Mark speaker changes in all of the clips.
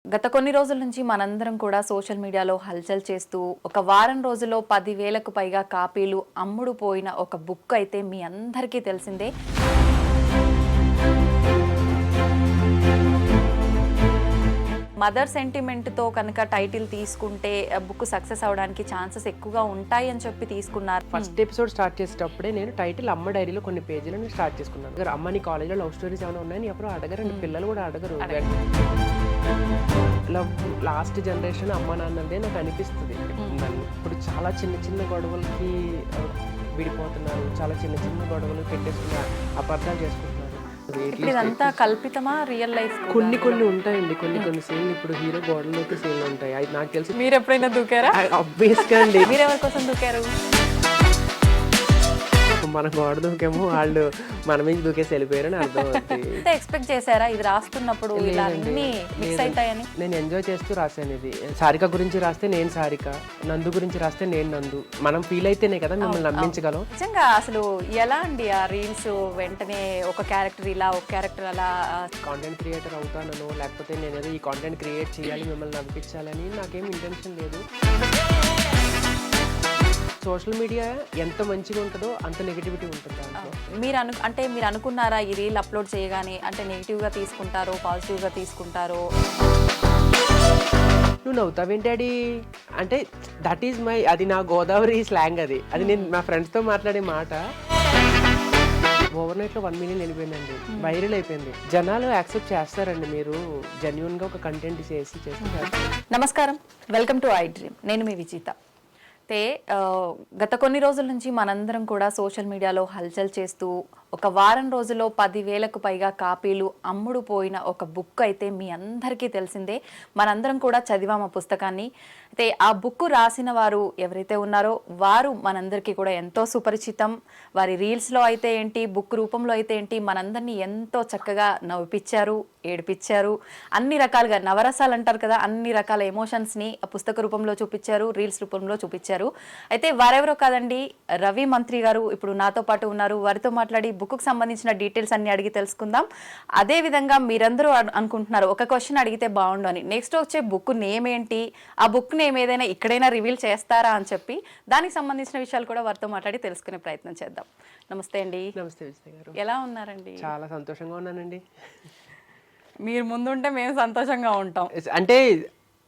Speaker 1: గత కొన్ని రోజుల నుంచి మనందరం కూడా సోషల్ మీడియాలో హల్చల్ చేస్తూ ఒక వారం రోజుల్లో 10,000కు పైగా కాపీలు అమ్ముడు పోయిన ఒక బుక్ అయితే మీ అందరికీ తెలిసిందే. మదర్ సెంటిమెంట్తో కనుక టైటిల్ తీసుకుంటే బుక్ సక్సెస్ అవడానికి ఛాన్సెస్ ఎక్కువగా ఉంటాయి అని చెప్పి తీసుకున్నారు.
Speaker 2: ఫస్ట్ ఎపిసోడ్ స్టార్ట్ చేసేటప్పుడే నేను టైటిల్ అమ్మ డైరీలో కొన్ని పేజీలను స్టార్ట్ చేసుకున్నాను. అమ్మ నీ కాలేజ్లో లవ్ స్టోరీస్ ఏమైనా ఉన్నాయని ఎవరు అడగరండి, పిల్లలు కూడా అడగరు. లవ్ లాస్ట్ జనరేషన్ అమ్మ నాన్నదే నాకు అనిపిస్తుంది. ఇప్పుడు చాలా చిన్న చిన్న గొడవలకి విడిపోతున్నారు, చాలా చిన్న చిన్న గొడవలు పెట్టేసుకున్న అపార్థాలు చేసుకుంటున్నారు.
Speaker 1: ఇదంతా కల్పితమా రియల్ లైఫ్?
Speaker 2: కొన్ని ఉంటాయండి, కొన్ని సీన్లు ఇప్పుడు హీరో గోడలోకి సీన్లు ఉంటాయి. అది నాకు తెలిసి
Speaker 1: మీరు ఎప్పుడైనా దూకారా?
Speaker 2: ఆబ్వియస్గా అండి.
Speaker 1: మీరు ఎవరి కోసం దూకారు?
Speaker 2: మన గోడ దూకేమో వాళ్ళు మన మీద దూకేసి వెళ్ళిపోయారని అర్థం అవుతుంది.
Speaker 1: ఎక్స్పెక్ట్ చేశారా ఇది రాస్తున్నప్పుడు ఇలా అన్ని మిక్స్ అవుతాయని?
Speaker 2: నేను ఎంజాయ్ చేస్తూ రాశాను. ఇది సారిక గురించి రాస్తే నేను సారిక, నందు గురించి రాస్తే నేను నందు. మనం ఫీల్ అయితేనే కదా మిమ్మల్ని నమ్మించగలం.
Speaker 1: నిజంగా అసలు ఎలా అండి ఆ రీల్స్ వెంటనే ఒక క్యారెక్టర్ ఇలా ఒక క్యారెక్టర్ అలా?
Speaker 2: కాంటెంట్ క్రియేటర్ అవుతానో లేకపోతే నేను ఏదో ఈ కాంటెంట్ క్రియేట్ చేయాలి మిమ్మల్ని నమ్మించాలని నాకేం ఇంటెన్షన్ లేదు. సోషల్ మీడియా ఎంత మంచిగా ఉంటుందో అంత నెగిటివిటీ ఉంటుంది దాంట్లో.
Speaker 1: మీరు అనుకున్నారా ఈ రీల్ అప్లోడ్ చేయగానే అంటే నెగిటివ్గా తీసుకుంటారో పాజిటివ్గా తీసుకుంటారో?
Speaker 2: నువ్వు నవ్వుతావేంటి డాడీ అంటే దట్ ఈజ్ మై, అది నా గోదావరి స్లాంగ్. అది నేను మా ఫ్రెండ్స్తో మాట్లాడే మాట. ఓవర్ నైట్లో 1 మిలియన్ వెళ్ళిపోయిందండి, వైరల్ అయిపోయింది. జనాలు యాక్సెప్ట్ చేస్తారండి మీరు జెన్యున్గా ఒక కంటెంట్ చేస్తారు.
Speaker 1: నమస్కారం, వెల్కమ్ టు ఐ డ్రీమ్. నేను మీ విజిత. అయితే గత కొన్ని రోజుల నుంచి మనందరం కూడా సోషల్ మీడియాలో హల్చల్ చేస్తూ ఒక వారం రోజుల్లో 10,000కు పైగా కాపీలు అమ్ముడు పోయిన ఒక బుక్ అయితే మీ అందరికీ తెలిసిందే. మనందరం కూడా చదివాం ఆ పుస్తకాన్ని. అయితే ఆ బుక్ రాసిన వారు ఎవరైతే ఉన్నారో వారు మనందరికీ కూడా ఎంతో సుపరిచితం. వారి రీల్స్లో అయితే ఏంటి, బుక్ రూపంలో అయితే ఏంటి, మనందరినీ ఎంతో చక్కగా నవ్విపించారు, ఏడిపించారు. అన్ని రకాలుగా నవరసాలు అంటారు కదా, అన్ని రకాల ఎమోషన్స్ని పుస్తక రూపంలో చూపించారు, రీల్స్ రూపంలో చూపించారు. అయితే వారెవరో కాదండి, రవి మంత్రి గారు ఇప్పుడు నాతో పాటు ఉన్నారు. వారితో మాట్లాడి బుక్కు సంబంధించిన డీటెయిల్స్ అన్ని అడిగి తెలుసుకుందాం. అదే విధంగా మీరందరూ అనుకుంటున్నారు ఒక క్వశ్చన్ అడిగితే బాగుండు అని, నెక్స్ట్ వచ్చే బుక్ నేమ్ ఏంటి, ఆ బుక్ నేమ్ ఏదైనా ఇక్కడైనా రివీల్ చేస్తారా అని చెప్పి దానికి సంబంధించిన విషయాలు కూడా వారితో మాట్లాడి తెలుసుకునే ప్రయత్నం చేద్దాం. నమస్తే అండి.
Speaker 2: నమస్తే విజయ్ గారు.
Speaker 1: ఎలా ఉన్నారండి?
Speaker 2: చాలా సంతోషంగా ఉన్నానండి.
Speaker 1: మీరు ముందుంటే మేము సంతోషంగా ఉంటాం.
Speaker 2: అంటే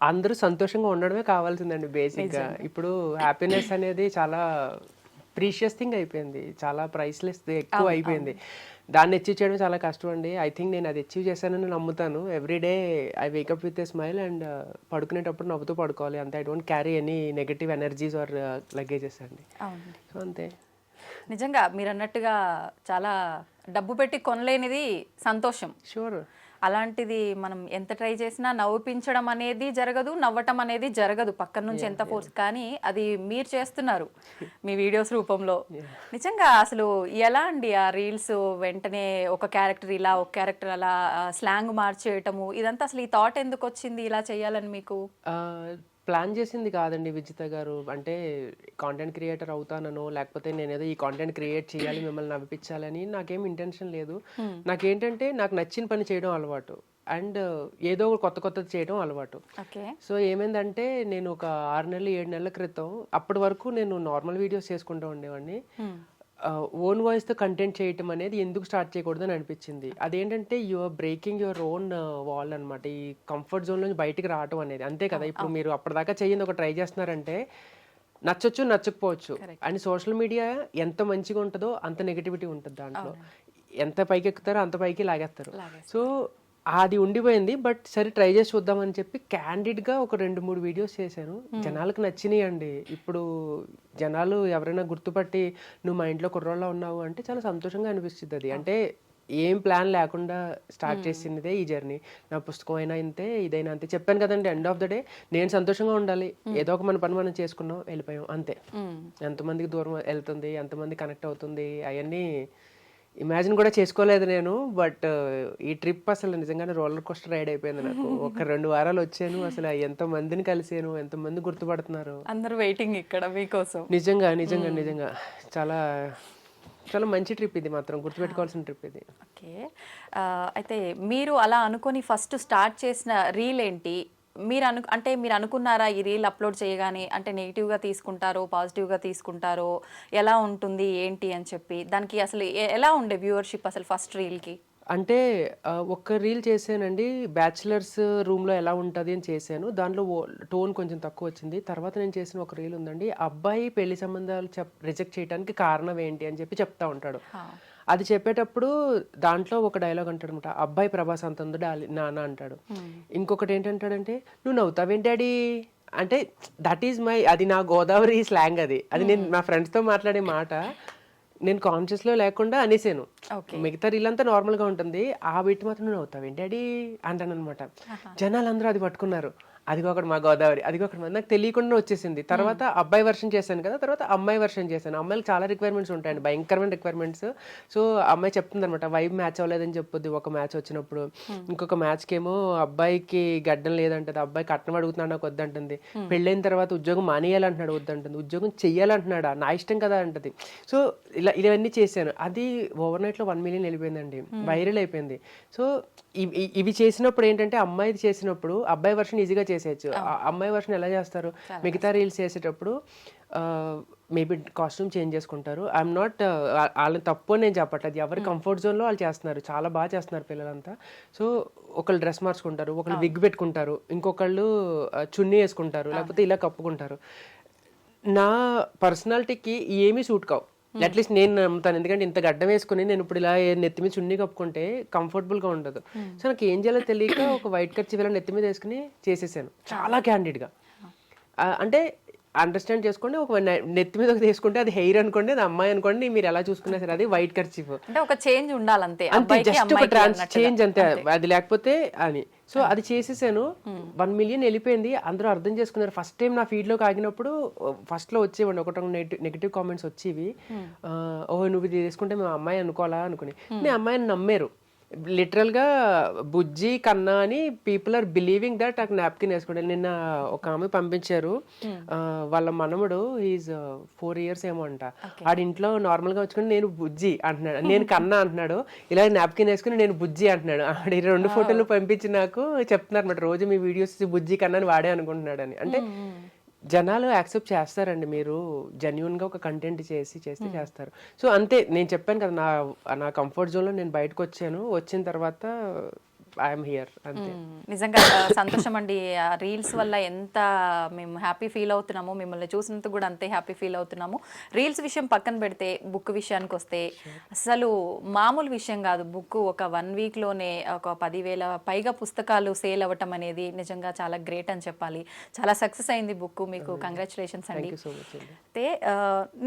Speaker 2: అందరూ సంతోషంగా ఉండడమే కావాల్సిందండి బేసిక్గా. ఇప్పుడు హ్యాపీనెస్ అనేది చాలా ప్రీషియస్ థింగ్ అయిపోయింది, చాలా ప్రైస్లెస్ ఎక్కువ అయిపోయింది. దాన్ని అచీవ్ చేయడం చాలా కష్టం అండి. ఐ థింక్ నేను అది అచీవ్ చేశానని నమ్ముతాను. Everyday I wake up with a smile and పడుకునేటప్పుడు నవ్వుతూ పడుకోవాలి అంతే. I don't carry any negative energies or luggages అండి. సో అంతే.
Speaker 1: నిజంగా మీరు అన్నట్టుగా చాలా డబ్బు పెట్టి కొనలేనిది సంతోషం.
Speaker 2: షూర్.
Speaker 1: అలాంటిది మనం ఎంత ట్రై చేసినా నవ్విపించడం అనేది జరగదు, నవ్వటం అనేది జరగదు పక్కన నుంచి ఎంత ఫోర్స్. కానీ అది మీరు చేస్తున్నారు మీ వీడియోస్ రూపంలో. నిజంగా అసలు ఎలా అండి ఆ రీల్స్ వెంటనే ఒక క్యారెక్టర్ ఇలా ఒక క్యారెక్టర్ అలా స్లాంగ్ మార్చేయటము, ఇదంతా అసలు ఈ థాట్ ఎందుకు వచ్చింది ఇలా చేయాలని మీకు?
Speaker 2: ప్లాన్ చేసింది కాదండి విజిత గారు. అంటే కాంటెంట్ క్రియేటర్ అవుతానో లేకపోతే నేనేదో ఈ కాంటెంట్ క్రియేట్ చేయాలి మిమ్మల్ని నవ్విపించాలని నాకేం ఇంటెన్షన్ లేదు. నాకేంటంటే నాకు నచ్చిన పని చేయడం అలవాటు అండ్ ఏదో కొత్తది చేయడం అలవాటు. సో ఏమైందంటే నేను ఒక 6 నెలలు 7 నెలల క్రితం అప్పటి వరకు నేను నార్మల్ వీడియోస్ చేసుకుంటూ ఉండేవాడిని. ఓన్ వాయిస్తో కంటెంట్ చేయటం అనేది ఎందుకు స్టార్ట్ చేయకూడదని అనిపించింది. అదేంటంటే your breaking your own wall అనమాట. ఈ కంఫర్ట్ జోన్ నుంచి బయటికి రావటం అనేది అంతే కదా. ఇప్పుడు మీరు అప్పటిదాకా చెయ్యింది ఒక ట్రై చేస్తున్నారంటే నచ్చొచ్చు నచ్చకపోవచ్చు. అండ్ సోషల్ మీడియా ఎంత మంచిగా ఉంటుందో అంత నెగిటివిటీ ఉంటుంది దాంట్లో. ఎంత పైకి ఎక్కుతారో అంత పైకి లాగేస్తారు. సో అది ఉండిపోయింది. బట్ సరే ట్రై చేసి చూద్దామని చెప్పి క్యాండిడ్గా ఒక 2-3 వీడియోస్ చేశాను. జనాలకు నచ్చినాయి అండి. ఇప్పుడు జనాలు ఎవరైనా గుర్తుపట్టి నువ్వు మా ఇంట్లో కుర్రోళ్ళ ఉన్నావు అంటే చాలా సంతోషంగా అనిపిస్తుంది. అది అంటే ఏం ప్లాన్ లేకుండా స్టార్ట్ చేసినదే ఈ జర్నీ. నా పుస్తకం అయినా ఇంతే, ఇదైనా అంతే. చెప్పాను కదండి, ఎండ్ ఆఫ్ ద డే నేను సంతోషంగా ఉండాలి. ఏదో ఒక మన పని మనం చేసుకున్నాం, వెళ్ళిపోయాం అంతే. ఎంతమందికి దూరం వెళ్తుంది, ఎంతమంది కనెక్ట్ అవుతుంది అవన్నీ ఇమాజిన్ కూడా చేసుకోలేదు నేను. బట్ ఈ ట్రిప్ అసలు నిజంగానే రోలర్ కోస్టర్ రైడ్ అయిపోయింది నాకు. ఒక 2 వారాలు వచ్చాను, అసలు ఎంత మందిని కలిసాను, ఎంతమంది గుర్తుపడుతున్నారు,
Speaker 1: అందరూ వెయిటింగ్ ఇక్కడ మీకోసం.
Speaker 2: నిజంగా నిజంగా నిజంగా చాలా చాలా మంచి ట్రిప్ ఇది, మాత్రం గుర్తుపెట్టుకోవాల్సిన ట్రిప్ ఇది.
Speaker 1: ఓకే. అయితే మీరు అలా అనుకొని ఫస్ట్ స్టార్ట్ చేసిన రీల్ ఏంటి? అంటే మీరు అనుకున్నారా ఈ రీల్ అప్లోడ్ చేయగానే అంటే నెగిటివ్గా తీసుకుంటారో పాజిటివ్గా తీసుకుంటారో ఎలా ఉంటుంది ఏంటి అని చెప్పి దానికి అసలు ఎలా ఉండే వ్యూవర్షిప్ అసలు ఫస్ట్ రీల్కి?
Speaker 2: అంటే ఒక్క రీల్ చేశానండి, బ్యాచిలర్స్ రూమ్లో ఎలా ఉంటుంది అని చేశాను. దాంట్లో టోన్ కొంచెం తక్కువ వచ్చింది. తర్వాత నేను చేసిన ఒక రీల్ ఉందండి, అబ్బాయి పెళ్లి సంబంధాలు రిజెక్ట్ చేయడానికి కారణం ఏంటి అని చెప్పి చెప్తా ఉంటాడు. అది చెప్పేటప్పుడు దాంట్లో ఒక డైలాగ్ అంటాడు అనమాట, అబ్బాయి ప్రభాస్ అంత ఉంది నాన్న అంటాడు. ఇంకొకటి ఏంటంటాడంటే, నువ్వు నవ్వుతావేంటి డాడీ అంటే, దట్ ఈజ్ మై, అది నా గోదావరి స్లాంగ్. అది నేను నా ఫ్రెండ్స్తో మాట్లాడే మాట, నేను కాన్షియస్లో లేకుండా అనేసాను. మిగతా రీల్ అంతా నార్మల్గా ఉంటుంది, ఆ బిట్ మాత్రం నువ్వు నవ్వుతావేంటి డాడీ అంటాను అనమాట. జనాలు అందరూ అది పట్టుకున్నారు, అదిగో అక్కడ మా గోదావరి, అదిగో అక్కడ నాకు తెలియకుండా వచ్చేసింది. తర్వాత అబ్బాయి వర్షన్ చేశాను కదా, తర్వాత అమ్మాయి వర్షన్ చేశాను. అమ్మాయికి చాలా రిక్వైర్మెంట్స్ ఉంటాయండి, భయంకరమైన రిక్వైర్మెంట్స్. సో అమ్మాయి చెప్తుంది అనమాట, వైబ్ మ్యాచ్ అవ్వలేదని చెప్పొద్ది ఒక మ్యాచ్ వచ్చినప్పుడు. ఇంకొక మ్యాచ్కి ఏమో అబ్బాయికి గడ్డం లేదంటది, అబ్బాయి కట్నం అడుగుతున్నాడు నాకు వద్దంటుంది. పెళ్ళైన తర్వాత ఉద్యోగం మానేయాలంటున్నాడు వద్దంటుంది, ఉద్యోగం చెయ్యాలంటున్నాడా నా ఇష్టం కదా అంటది. సో ఇవన్నీ చేశాను. అది ఓవర్ నైట్లో 1 million వెళ్ళిపోయిందండి, వైరల్ అయిపోయింది. సో ఇవి చేసినప్పుడు ఏంటంటే, అమ్మాయిది చేసినప్పుడు అబ్బాయి వర్షన్ ఈజీగా చేసేయచ్చు, అమ్మాయి వర్షన్ ఎలా చేస్తారు? మిగతా రీల్స్ చేసేటప్పుడు మేబీ కాస్ట్యూమ్ చేంజ్ చేసుకుంటారు. ఐఎమ్ నాట్ వాళ్ళని తప్పు అని నేను చెప్పట్లేదు, ఎవరి కంఫర్ట్ జోన్లో వాళ్ళు చేస్తున్నారు, చాలా బాగా చేస్తున్నారు పిల్లలంతా. సో ఒకళ్ళు డ్రెస్ మార్చుకుంటారు, ఒకళ్ళు విగ్ పెట్టుకుంటారు, ఇంకొకళ్ళు చున్నీ వేసుకుంటారు, లేకపోతే ఇలా కప్పుకుంటారు. నా పర్సనాలిటీకి ఏమీ సూట్ కావు, అట్లీస్ట్ నేను నమ్ముతాను. ఎందుకంటే ఇంత గడ్డం వేసుకుని నేను ఇప్పుడు ఇలా నెత్తి మీద చున్నీ కప్పుకుంటే కంఫర్టబుల్గా ఉండదు. సో నాకు ఏం చేయాలో తెలియక ఒక వైట్ కర్చీఫ్ ఇలా నెత్తి మీద వేసుకుని చేసేసాను, చాలా క్యాండిడ్గా. అంటే అండర్స్టాండ్ చేసుకోండి, ఒక నెత్తి మీద తీసుకుంటే అది హెయిర్ అనుకోండి, అది అమ్మాయి అనుకోండి, మీరు ఎలా చూసుకున్నా సరే అది వైట్ కర్చీఫ్.
Speaker 1: అంటే ఒక చేంజ్ ఉండాలంతే,
Speaker 2: అంతే, జస్ట్ ఒక చేంజ్ అంతే, అది లేకపోతే అని. సో అది చేసేసాను, 1 million వెళ్ళిపోయింది. అందరూ అర్థం చేసుకున్నారు. ఫస్ట్ టైం నా ఫీడ్లోకి ఆగినప్పుడు ఫస్ట్లో వచ్చేవండి ఒకటి నెగిటివ్ కామెంట్స్ వచ్చేవి. ఓహో నువ్వు ఇది తీసుకుంటే మేము అమ్మాయి అనుకోవాలా అనుకుని, నేను అమ్మాయిని నమ్మారు. లిటరల్గా బుజ్జి కన్నా అని పీపుల్ ఆర్ బిలీవింగ్ దట్ నాకు నాప్కిన్ వేసుకుంటే. నిన్న ఒక ఆమె పంపించారు, వాళ్ళ మనముడు ఈజ్ 4 years ఏమో అంట, ఆడింట్లో నార్మల్గా వచ్చుకుని నేను బుజ్జి అంటున్నాడు, నేను కన్నా అంటున్నాడు, ఇలా నాప్కిన్ వేసుకుని నేను బుజ్జి అంటున్నాడు. ఆవిడ 2 ఫోటోలు పంపించి నాకు చెప్తున్నారు అనమాట, రోజు మీ వీడియోస్ బుజ్జి కన్నా అని వాడే అనుకుంటున్నాడు అని. అంటే జనాలు యాక్సెప్ట్ చేస్తారండి, మీరు జెన్యున్గా ఒక కంటెంట్ చేస్తే చేస్తారు. సో అంతే, నేను చెప్పాను కదా, నా కంఫర్ట్ జోన్లో నేను బయటకు వచ్చిన తర్వాత ఐఎమ్ హియర్ అంతే.
Speaker 1: నిజంగా సంతోషం అండి, రీల్స్ వల్ల ఎంత మేము హ్యాపీ ఫీల్ అవుతున్నామో, మిమ్మల్ని చూసినందుకు కూడా అంతే హ్యాపీ ఫీల్ అవుతున్నాము. రీల్స్ విషయం పక్కన పెడితే బుక్ విషయానికి వస్తే అసలు మామూలు విషయం కాదు. బుక్ ఒక 1 weekలోనే ఒక 10,000 పైగా పుస్తకాలు సేల్ అవ్వటం అనేది నిజంగా చాలా గ్రేట్ అని చెప్పాలి. చాలా సక్సెస్ అయింది బుక్, మీకు కంగ్రాచులేషన్స్ అండి. అయితే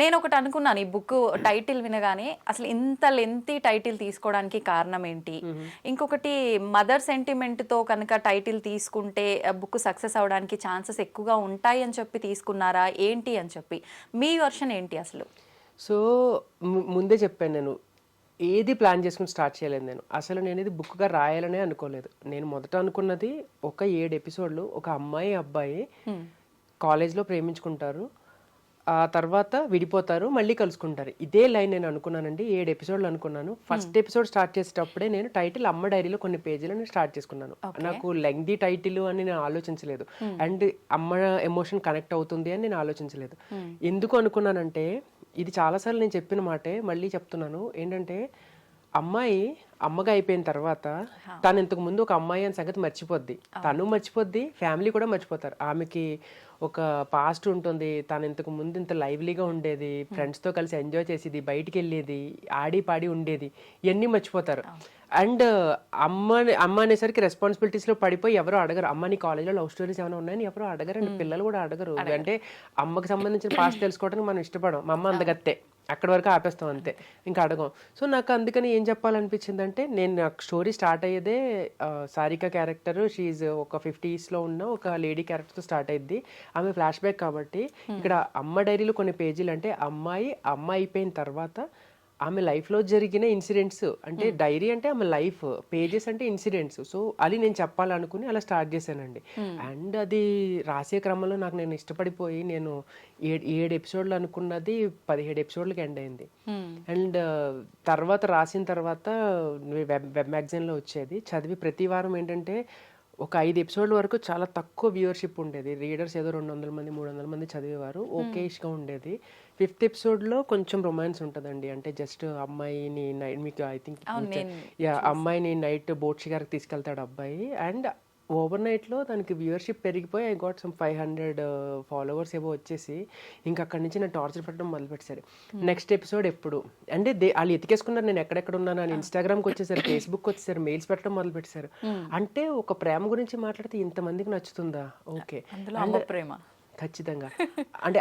Speaker 1: నేను ఒకటి అనుకున్నాను, ఈ బుక్ టైటిల్ వినగానే అసలు ఇంత లెంతీ టైటిల్ తీసుకోవడానికి కారణం ఏంటి? ఇంకొకటి మదర్ సెంటిమెంట్తో కనుక టైటిల్ తీసుకుంటే బుక్ సక్సెస్ అవడానికి ఛాన్సెస్ ఎక్కువగా ఉంటాయి అని చెప్పి తీసుకున్నారా ఏంటి అని చెప్పి, మీ వర్షన్ ఏంటి అసలు?
Speaker 2: సో ముందే చెప్పాను, నేను ఏది ప్లాన్ చేసుకుని స్టార్ట్ చేయలేదు. నేను ఇది బుక్గా రాయాలనే అనుకోలేదు. నేను మొదట అనుకున్నది ఒక 7 episodes, ఒక అమ్మాయి అబ్బాయి కాలేజ్లో ప్రేమించుకుంటారు, ఆ తర్వాత విడిపోతారు, మళ్ళీ కలుసుకుంటారు. ఇదే లైన్ నేను అనుకున్నానండి. 7 episodes అనుకున్నాను. ఫస్ట్ ఎపిసోడ్ స్టార్ట్ చేసేటప్పుడే నేను టైటిల్ అమ్మ డైరీలో కొన్ని పేజీలు నేను స్టార్ట్ చేసుకున్నాను. నాకు లెంగ్దీ టైటిల్ అని నేను ఆలోచించలేదు, అండ్ అమ్మ ఎమోషన్ కనెక్ట్ అవుతుంది అని నేను ఆలోచించలేదు. ఎందుకు అనుకున్నానంటే, ఇది చాలాసార్లు నేను చెప్పిన మాటే మళ్ళీ చెప్తున్నాను, ఏంటంటే అమ్మాయి అమ్మగా అయిపోయిన తర్వాత తను ఇంతకు ముందు ఒక అమ్మాయి అనే సంగతి మర్చిపోద్ది, తను మర్చిపోద్ది, ఫ్యామిలీ కూడా మర్చిపోతారు. ఆమెకి ఒక పాస్ట్ ఉంటుంది, తను ఇంతకు ముందు ఇంత లైవ్లీగా ఉండేది, ఫ్రెండ్స్తో కలిసి ఎంజాయ్ చేసేది, బయటికి వెళ్ళేది, ఆడి పాడి ఉండేది, ఇవన్నీ మర్చిపోతారు. అండ్ అమ్మ అనేసరికి రెస్పాన్సిబిలిటీస్లో పడిపోయి ఎవరో అడగరు, అమ్మ నీ కాలేజ్లో లవ్ స్టోరీస్ ఏమైనా ఉన్నాయని ఎవరో అడగరు, అండ్ పిల్లలు కూడా అడగరు. అంటే అమ్మకి సంబంధించిన పాస్ట్ తెలుసుకోవడానికి మనం ఇష్టపడం, మా అమ్మ అందగత్తే, అక్కడి వరకు ఆపేస్తాం అంతే, ఇంకా అడగం. సో నాకు అందుకని ఏం చెప్పాలనిపించింది అంటే, నేను నాకు స్టోరీ స్టార్ట్ అయ్యేదే సారిక క్యారెక్టర్, షీఈ్ ఒక 50s ఉన్న ఒక లేడీ క్యారెక్టర్తో స్టార్ట్ అయ్యింది. ఆమె ఫ్లాష్ బ్యాక్ కాబట్టి ఇక్కడ అమ్మ డైరీలో కొన్ని పేజీలు అంటే అమ్మాయి అయిపోయిన తర్వాత ఆమె లైఫ్లో జరిగిన ఇన్సిడెంట్స్, అంటే డైరీ అంటే ఆమె లైఫ్, పేజెస్ అంటే ఇన్సిడెంట్స్. సో అది నేను చెప్పాలనుకుని అలా స్టార్ట్ చేశానండి. అండ్ అది రాసే క్రమంలో నేను ఇష్టపడిపోయి నేను 7 ఎపిసోడ్లు అనుకున్నది 17 ఎపిసోడ్లకి ఎండ్ అయింది. అండ్ తర్వాత రాసిన తర్వాత వెబ్ మ్యాగజైన్లో వచ్చేది, చదివి ప్రతి వారం ఏంటంటే ఒక 5 ఎపిసోడ్ల వరకు చాలా తక్కువ వ్యూవర్షిప్ ఉండేది. రీడర్స్ ఏదో 200 మంది 300 మంది చదివేవారు, ఓకేష్గా ఉండేది. 5th ఎపిసోడ్లో కొంచెం రొమాన్స్ ఉంటుందండి. అంటే జస్ట్ అమ్మాయిని మీకు ఐ థింక్ అమ్మాయిని నైట్ బోట్ షికార్కి తీసుకెళ్తాడు అబ్బాయి. అండ్ ఓవర్ నైట్లో దానికి వ్యూవర్షిప్ పెరిగిపోయి ఐ గాట్ సమ్ 500 ఫాలోవర్స్ ఏవో వచ్చేసి ఇంకా అక్కడి నుంచి నేను టార్చర్ పెట్టడం మొదలుపెట్టారు. నెక్స్ట్ ఎపిసోడ్ ఎప్పుడు అంటే వాళ్ళు ఎతికేసుకున్నారు నేను ఎక్కడెక్కడ ఉన్నాను అని. ఇన్స్టాగ్రామ్కి వచ్చేసారు, ఫేస్బుక్ వచ్చేసారు, మెయిల్స్ పెట్టడం మొదలు పెట్టారు. అంటే ఒక ప్రేమ గురించి మాట్లాడితే ఇంతమందికి నచ్చుతుందా? ఓకే,
Speaker 1: ప్రేమ
Speaker 2: ఖచ్చితంగా. అంటే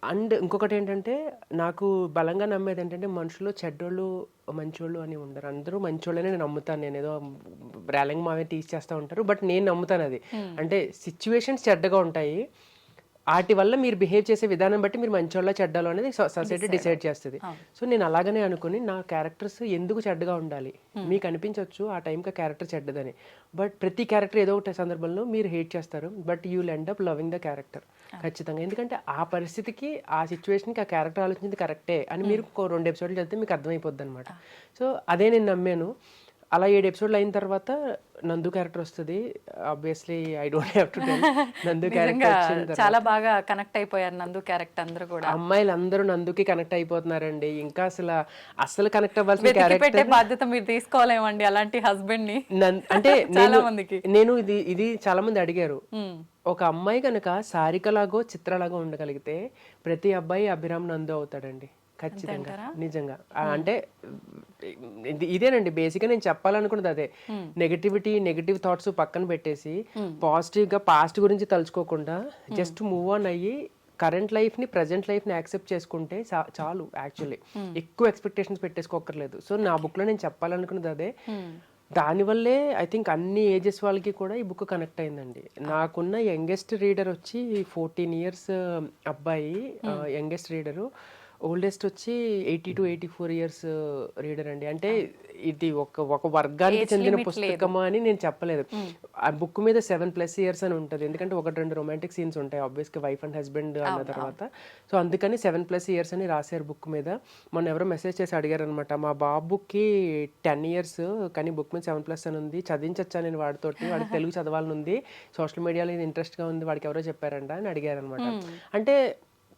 Speaker 2: అండ్ ఇంకొకటి ఏంటంటే నాకు బలంగా నమ్మేది ఏంటంటే మనుషులు చెడ్డోళ్ళు మంచోళ్ళు అని ఉండరు, అందరూ మంచోళ్ళనే నేను నమ్ముతాను. నేను ఏదో ర్యాలింగ్ మావే టీచ్ చేస్తూ ఉంటారు, బట్ నేను నమ్ముతాను అది. అంటే సిచ్యువేషన్స్ చెడ్డగా ఉంటాయి, వాటి వల్ల మీరు బిహేవ్ చేసే విధానం బట్టి మీరు మంచోళ్ళ చెడ్డలో అనేది సొసైటీ డిసైడ్ చేస్తుంది. సో నేను అలాగనే అనుకుని నా క్యారెక్టర్స్ ఎందుకు చెడ్డగా ఉండాలి, మీకు అనిపించవచ్చు ఆ టైంకి ఆ క్యారెక్టర్ చెడ్డదని, బట్ ప్రతి క్యారెక్టర్ ఏదో ఒక సందర్భంలో మీరు హేట్ చేస్తారు, but you will end up loving the character ఖచ్చితంగా. ఎందుకంటే ఆ పరిస్థితికి ఆ సిచ్యువేషన్కి ఆ క్యారెక్టర్ ఆలోచించింది కరెక్టే అని మీరు 2 ఎపిసోడ్లు చదివితే మీకు అర్థమైపోద్ది అనమాట. సో అదే నేను నమ్మాను. అలా 7 ఎపిసోడ్లు అయిన తర్వాత నందు క్యారెక్టర్ వస్తుంది. Obviously I don't have to tell. నందు క్యారెక్టర్
Speaker 1: చాలా బాగా కనెక్ట్ అయిపోయారు. నందు క్యారెక్టర్ అందరూ కూడా
Speaker 2: అమ్మాయిలు అందరూ నందుకి కనెక్ట్ అయిపోతున్నారండి. ఇంకా అసలు కనెక్ట్ అవ్వాల్సిన క్యారెక్టర్
Speaker 1: బాధ్యత మీరు తీసుకోలేమండి అలాంటి హస్బెండ్ ని.
Speaker 2: అంటే నేను ఇది చాలా మంది అడిగారు, ఒక అమ్మాయి కనుక సారికలాగో చిత్రలాగో ఉండగలిగితే ప్రతి అబ్బాయి అభిరామ్ నందు అవుతాడండి ఖచ్చితంగా, నిజంగా. అంటే ఇదేనండి బేసిక్గా నేను చెప్పాలనుకున్నది అదే. నెగటివ్ థాట్స్ పక్కన పెట్టేసి పాజిటివ్ గా పాస్ట్ గురించి తలుచుకోకుండా జస్ట్ మూవ్ ఆన్ అయ్యి కరెంట్ లైఫ్ ని ప్రజెంట్ లైఫ్ ని యాక్సెప్ట్ చేసుకుంటే చాలు. యాక్చువల్లీ ఎక్కువ ఎక్స్పెక్టేషన్స్ పెట్టేసుకోకర్లేదు. సో నా బుక్ లో నేను చెప్పాలనుకున్నది అదే. దానివల్లే ఐ థింక్ అన్ని ఏజెస్ వాళ్ళకి కూడా ఈ బుక్ కనెక్ట్ అయిందండి. నాకున్న యంగెస్ట్ రీడర్ వచ్చి 14 years అబ్బాయి యంగెస్ట్ రీడరు, ఓల్డెస్ట్ వచ్చి 80 to 84 years రీడర్ అండి. అంటే ఇది ఒక వర్గానికి చెందిన పుస్తకమా అని నేను చెప్పలేదు. ఆ బుక్ మీద 7+ years అని ఉంటుంది, ఎందుకంటే 1-2 రొమాంటిక్ సీన్స్ ఉంటాయి ఆబ్వియస్గా వైఫ్ అండ్ హస్బెండ్ అన్న తర్వాత. సో అందుకని 7+ years అని రాశారు బుక్ మీద. మొన్న ఎవరో మెసేజ్ చేసి అడిగారు అనమాట, మా బాబుకి 10 years కానీ బుక్ మీద 7+ అని ఉంది, చదివించచ్చా నేను వాడితోటి, వాడికి తెలుగు చదవాలని ఉంది, సోషల్ మీడియాలో ఇది ఇంట్రెస్ట్గా ఉంది, వాడికి ఎవరో చెప్పారంట అని అడిగారు అనమాట. అంటే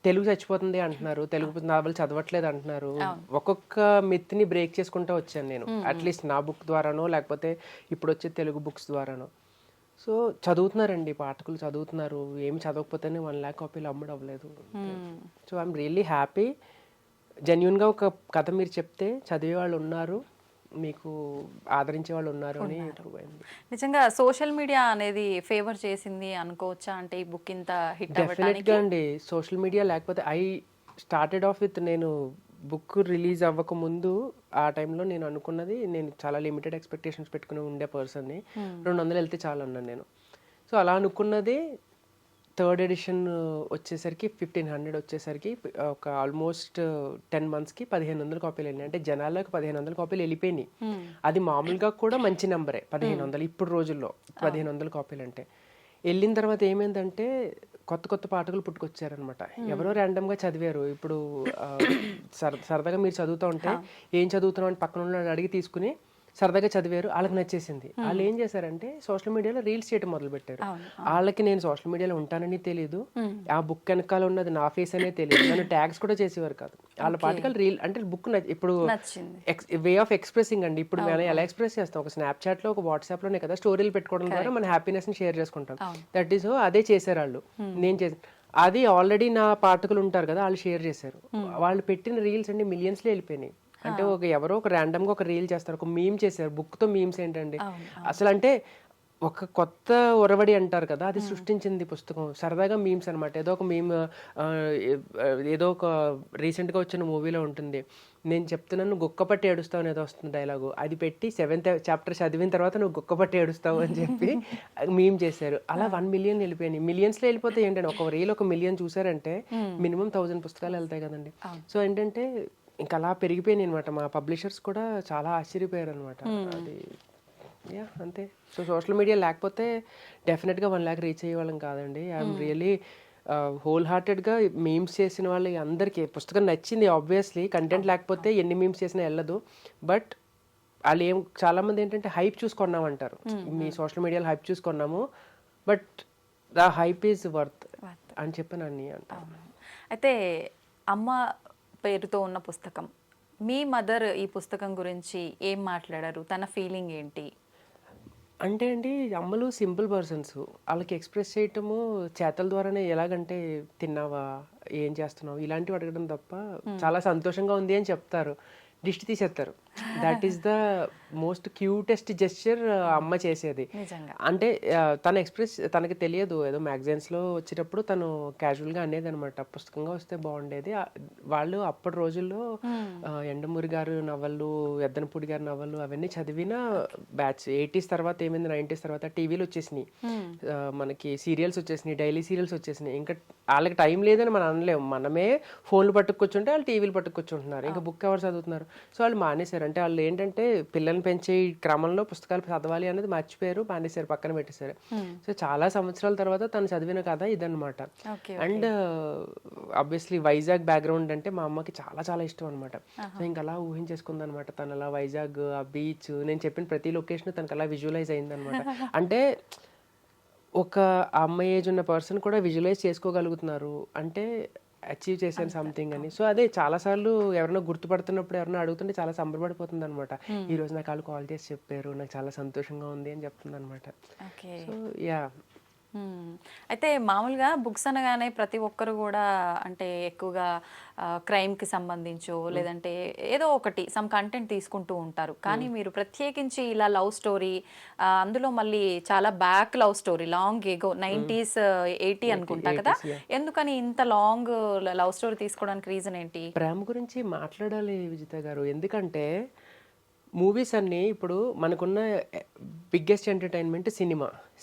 Speaker 2: తెలుగు చచ్చిపోతుంది అంటున్నారు, తెలుగు నావల్ చదవట్లేదు అంటున్నారు. ఒక్కొక్క మిత్ని బ్రేక్ చేసుకుంటూ వచ్చాను నేను, అట్లీస్ట్ నా బుక్ ద్వారానో లేకపోతే ఇప్పుడు వచ్చే తెలుగు బుక్స్ ద్వారానో. సో చదువుతున్నారండి, పాఠకులు చదువుతున్నారు. ఏమి చదవకపోతేనే 1 lakh కాపీలు అమ్మడం అవ్వలేదు. So I'm really happy. జెన్యున్గా ఒక కథ మీరు చెప్తే చదివే వాళ్ళు ఉన్నారు, మీకు ఆదరించే వాళ్ళు ఉన్నారు అని ప్రూవ్ అయింది.
Speaker 1: నిజంగా సోషల్ మీడియా అనేది ఫేవర్ చేసింది అనుకోవచ్చా? అంటే ఈ బుక్ ఇంత హిట్ అవ్వడానికి
Speaker 2: డెఫినెట్గా అండి. సోషల్ మీడియా లేకపోతే ఐ స్టార్టెడ్ ఆఫ్ విత్, నేను బుక్ రిలీజ్ అవ్వక ముందు ఆ టైంలో నేను అనుకున్నది, నేను చాలా లిమిటెడ్ ఎక్స్పెక్టేషన్స్ పెట్టుకుని ఉండే పర్సన్ని. 200 వెళ్తే చాలు అన్నాను నేను. సో అలా అనుకున్నది 3rd edition వచ్చేసరికి 1500 వచ్చేసరికి ఒక ఆల్మోస్ట్ 10 monthsకి 1500 కాపీలు వెళ్ళినాయి. అంటే జనాలకు 1500 కాపీలు వెళ్ళిపోయినాయి. అది మామూలుగా కూడా మంచి నెంబరే 1500 ఇప్పుడు రోజుల్లో. 1500 కాపీలు అంటే వెళ్ళిన తర్వాత ఏమైందంటే కొత్త పాఠకులు పుట్టుకొచ్చారనమాట. ఎవరో ర్యాండమ్గా చదివారు. ఇప్పుడు సరదాగా మీరు చదువుతూ ఉంటే ఏం చదువుతున్నావు అని పక్కన ఉన్న అడిగి తీసుకుని సరదాగా చదివారు, వాళ్ళకి నచ్చేసింది. వాళ్ళు ఏం చేశారంటే సోషల్ మీడియాలో రీల్స్ చేయడం మొదలు పెట్టారు. వాళ్ళకి నేను సోషల్ మీడియాలో ఉంటానని తెలియదు, ఆ బుక్ వెనకాల ఉన్నది నా ఫేస్ అనే తెలియదు, నన్ను ట్యాగ్స్ కూడా చేసేవారు కాదు. వాళ్ళ పాటికల్ రీల్ అంటే బుక్ ఇప్పుడు వే ఆఫ్ ఎక్స్ప్రెసింగ్ అండి. ఇప్పుడు మనం ఎలా ఎక్స్ప్రెస్ చేస్తాం, ఒక స్నాప్చాట్ లో ఒక వాట్సాప్ లోనే కదా స్టోరీలు పెట్టుకోవడం ద్వారా మన హ్యాపీనెస్ ని షేర్ చేసుకుంటాం. దట్ ఈస్ అదే చేశారు వాళ్ళు. నేను చేసి అది ఆల్రెడీ నా పాఠకులు ఉంటారు కదా, వాళ్ళు షేర్ చేశారు. వాళ్ళు పెట్టిన రీల్స్ అండి మిలియన్స్లో వెళ్ళిపోయినాయి. అంటే ఎవరో ఒక ర్యాండమ్గా ఒక రీల్ చేస్తారు, ఒక మీమ్ చేశారు. బుక్తో మీమ్స్ ఏంటండి అసలు, అంటే ఒక కొత్త ఒరవడి అంటారు కదా, అది సృష్టించింది పుస్తకం. సరదాగా మీమ్స్ అనమాట. ఏదో ఒక మీమ్, ఏదో ఒక రీసెంట్గా వచ్చిన మూవీలో ఉంటుంది, నేను చెప్తున్నాను గుక్కపట్టి ఏడుస్తావు అని ఏదో వస్తుంది డైలాగు, అది పెట్టి 7th chapter చదివిన తర్వాత నువ్వు గుక్కపట్టి ఏడుస్తావు అని చెప్పి మీమ్ చేశారు. అలా 1 million వెళ్ళిపోయినాయి. మిలియన్స్లో వెళ్ళిపోతే ఏంటంటే ఒక రీల్ 1 million చూసారంటే మినిమం 1000 పుస్తకాలు వెళ్తాయి కదండి. సో ఏంటంటే ఇంకా అలా పెరిగిపోయినాయి అనమాట. మా పబ్లిషర్స్ కూడా చాలా ఆశ్చర్యపోయారు అనమాట. అది యా అంతే. సో సోషల్ మీడియా లేకపోతే డెఫినెట్గా 1 lakh రీచ్ అయ్యే వాళ్ళం కాదండి. ఐఎమ్ రియలీ హోల్ హార్టెడ్గా మీమ్స్ చేసిన వాళ్ళు అందరికీ పుస్తకం నచ్చింది. ఆబ్వియస్లీ కంటెంట్ లేకపోతే ఎన్ని మీమ్స్ చేసినా వెళ్ళదు. బట్ వాళ్ళు చాలామంది ఏంటంటే హైప్ చూసుకున్నాం అంటారు. మీ సోషల్ మీడియాలో హైప్ చూసుకున్నాము, but the hype is worth అని చెప్పి నన్ను అంటారు.
Speaker 1: అయితే అమ్మ పేరుతో ఉన్న పుస్తకం, మీ మదర్ ఈ పుస్తకం గురించి ఏం మాట్లాడారు, తన ఫీలింగ్ ఏంటి?
Speaker 2: అంటే అండి, అమ్మలు సింపుల్ పర్సన్స్. వాళ్ళకి ఎక్స్ప్రెస్ చేయటము చేతల ద్వారానే. ఎలాగంటే తిన్నావా, ఏం చేస్తున్నావు, ఇలాంటివి అడగడం తప్ప చాలా సంతోషంగా ఉంది అని చెప్తారు. దిష్టి తీసేస్తారు. That is the most cutest gesture అమ్మ చేసేది. అంటే తన తనకి తెలియదు. ఏదో మ్యాగజైన్స్లో వచ్చేటప్పుడు తను క్యాజువల్గా అనేది అనమాట, పుస్తకంగా వస్తే బాగుండేది. వాళ్ళు అప్పటి రోజుల్లో ఎండమూరి గారు నవళ్ళు, ఎద్దనపూడి గారి నవళ్ళు అవన్నీ చదివిన బ్యాచ్. 80s తర్వాత ఏమైంది, 90s తర్వాత టీవీలు వచ్చేసినాయి, మనకి సీరియల్స్ వచ్చేసినాయి, డైలీ సీరియల్స్ వచ్చేసినాయి. ఇంకా వాళ్ళకి టైం లేదని మనం అనలేము. మనమే ఫోన్లు పట్టుకొచ్చుంటే వాళ్ళు టీవీలు పట్టుకొచ్చుంటున్నారు, ఇంకా బుక్ ఎవరు చదువుతున్నారు. సో వాళ్ళు మానేశారు. అంటే వాళ్ళు ఏంటంటే పిల్లల్ని పెంచే క్రమంలో పుస్తకాలు చదవాలి అనేది మర్చిపోయారు, మానేశారు, పక్కన పెట్టేశారు. సో చాలా సంవత్సరాల తర్వాత తను చదివిన కథ ఇదనమాట. అండ్ ఆబ్వియస్లీ వైజాగ్ బ్యాక్గ్రౌండ్ అంటే మా అమ్మకి చాలా చాలా ఇష్టం అనమాట. సో ఇంకా అలా ఊహించేసుకుంది అనమాట. తను అలా వైజాగ్, ఆ బీచ్, నేను చెప్పిన ప్రతి లొకేషన్ తనకు అలా విజువలైజ్ అయిందనమాట. అంటే ఒక అమ్మాయి ఏజ్ ఉన్న పర్సన్ కూడా విజువలైజ్ చేసుకోగలుగుతున్నారు అంటే అచీవ్ చేశాను సంథింగ్ అని. సో అదే చాలాసార్లు ఎవరైనా గుర్తుపడుతున్నప్పుడు ఎవరైనా అడుగుతుంటే చాలా సంబరపడిపోతుంది అనమాట. ఈ రోజు నాకు వాళ్ళు కాల్ చేసి చెప్పారు, నాకు చాలా సంతోషంగా ఉంది అని చెప్తుంది అనమాట. So yeah.
Speaker 1: అయితే మామూలుగా బుక్స్ అనగానే ప్రతి ఒక్కరు కూడా అంటే ఎక్కువగా క్రైమ్కి సంబంధించో లేదంటే ఏదో ఒకటి సమ్ కంటెంట్ తీసుకుంటూ ఉంటారు. కానీ మీరు ప్రత్యేకించి ఇలా లవ్ స్టోరీ, అందులో మళ్ళీ చాలా back love story, long ago 90s 80 అనుకుంటా కదా, ఎందుకని ఇంత లాంగ్ లవ్ స్టోరీ తీసుకోవడానికి రీజన్ ఏంటి?
Speaker 2: ప్రేమ గురించి మాట్లాడాలి విజిత గారు. ఎందుకంటే మూవీస్ అన్నీ ఇప్పుడు మనకున్న బిగ్గెస్ట్ ఎంటర్టైన్మెంట్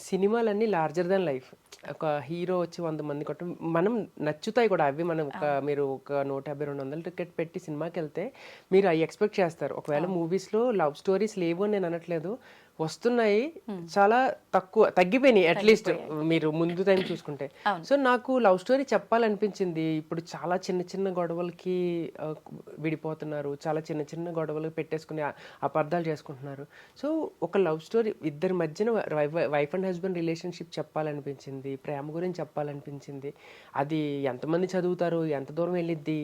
Speaker 2: సినిమాలన్నీ లార్జర్ దాన్ లైఫ్. ఒక హీరో వచ్చి 100 మంది కొట్ట మనం నచ్చుతాయి కూడా అవి. మనం మీరు ఒక 150-200 టికెట్ పెట్టి సినిమాకి వెళ్తే మీరు అవి ఎక్స్పెక్ట్ చేస్తారు. ఒకవేళ మూవీస్లో లవ్ స్టోరీస్ లేవు అని నేను అనట్లేదు, వస్తున్నాయి, చాలా తగ్గిపోయినాయి అట్లీస్ట్ మీరు ముందు టైం చూసుకుంటే. సో నాకు లవ్ స్టోరీ చెప్పాలనిపించింది. ఇప్పుడు చాలా చిన్న చిన్న గొడవలకి విడిపోతున్నారు, చాలా చిన్న చిన్న గొడవలు పెట్టేసుకుని అపార్థాలు చేసుకుంటున్నారు. సో ఒక లవ్ స్టోరీ ఇద్దరి మధ్యన వైఫ్ అండ్ హస్బెండ్ రిలేషన్షిప్ చెప్పాలనిపించింది, ప్రేమ గురించి చెప్పాలనిపించింది. అది ఎంతమంది చదువుతారు, ఎంత దూరం వెళ్ళిద్ది,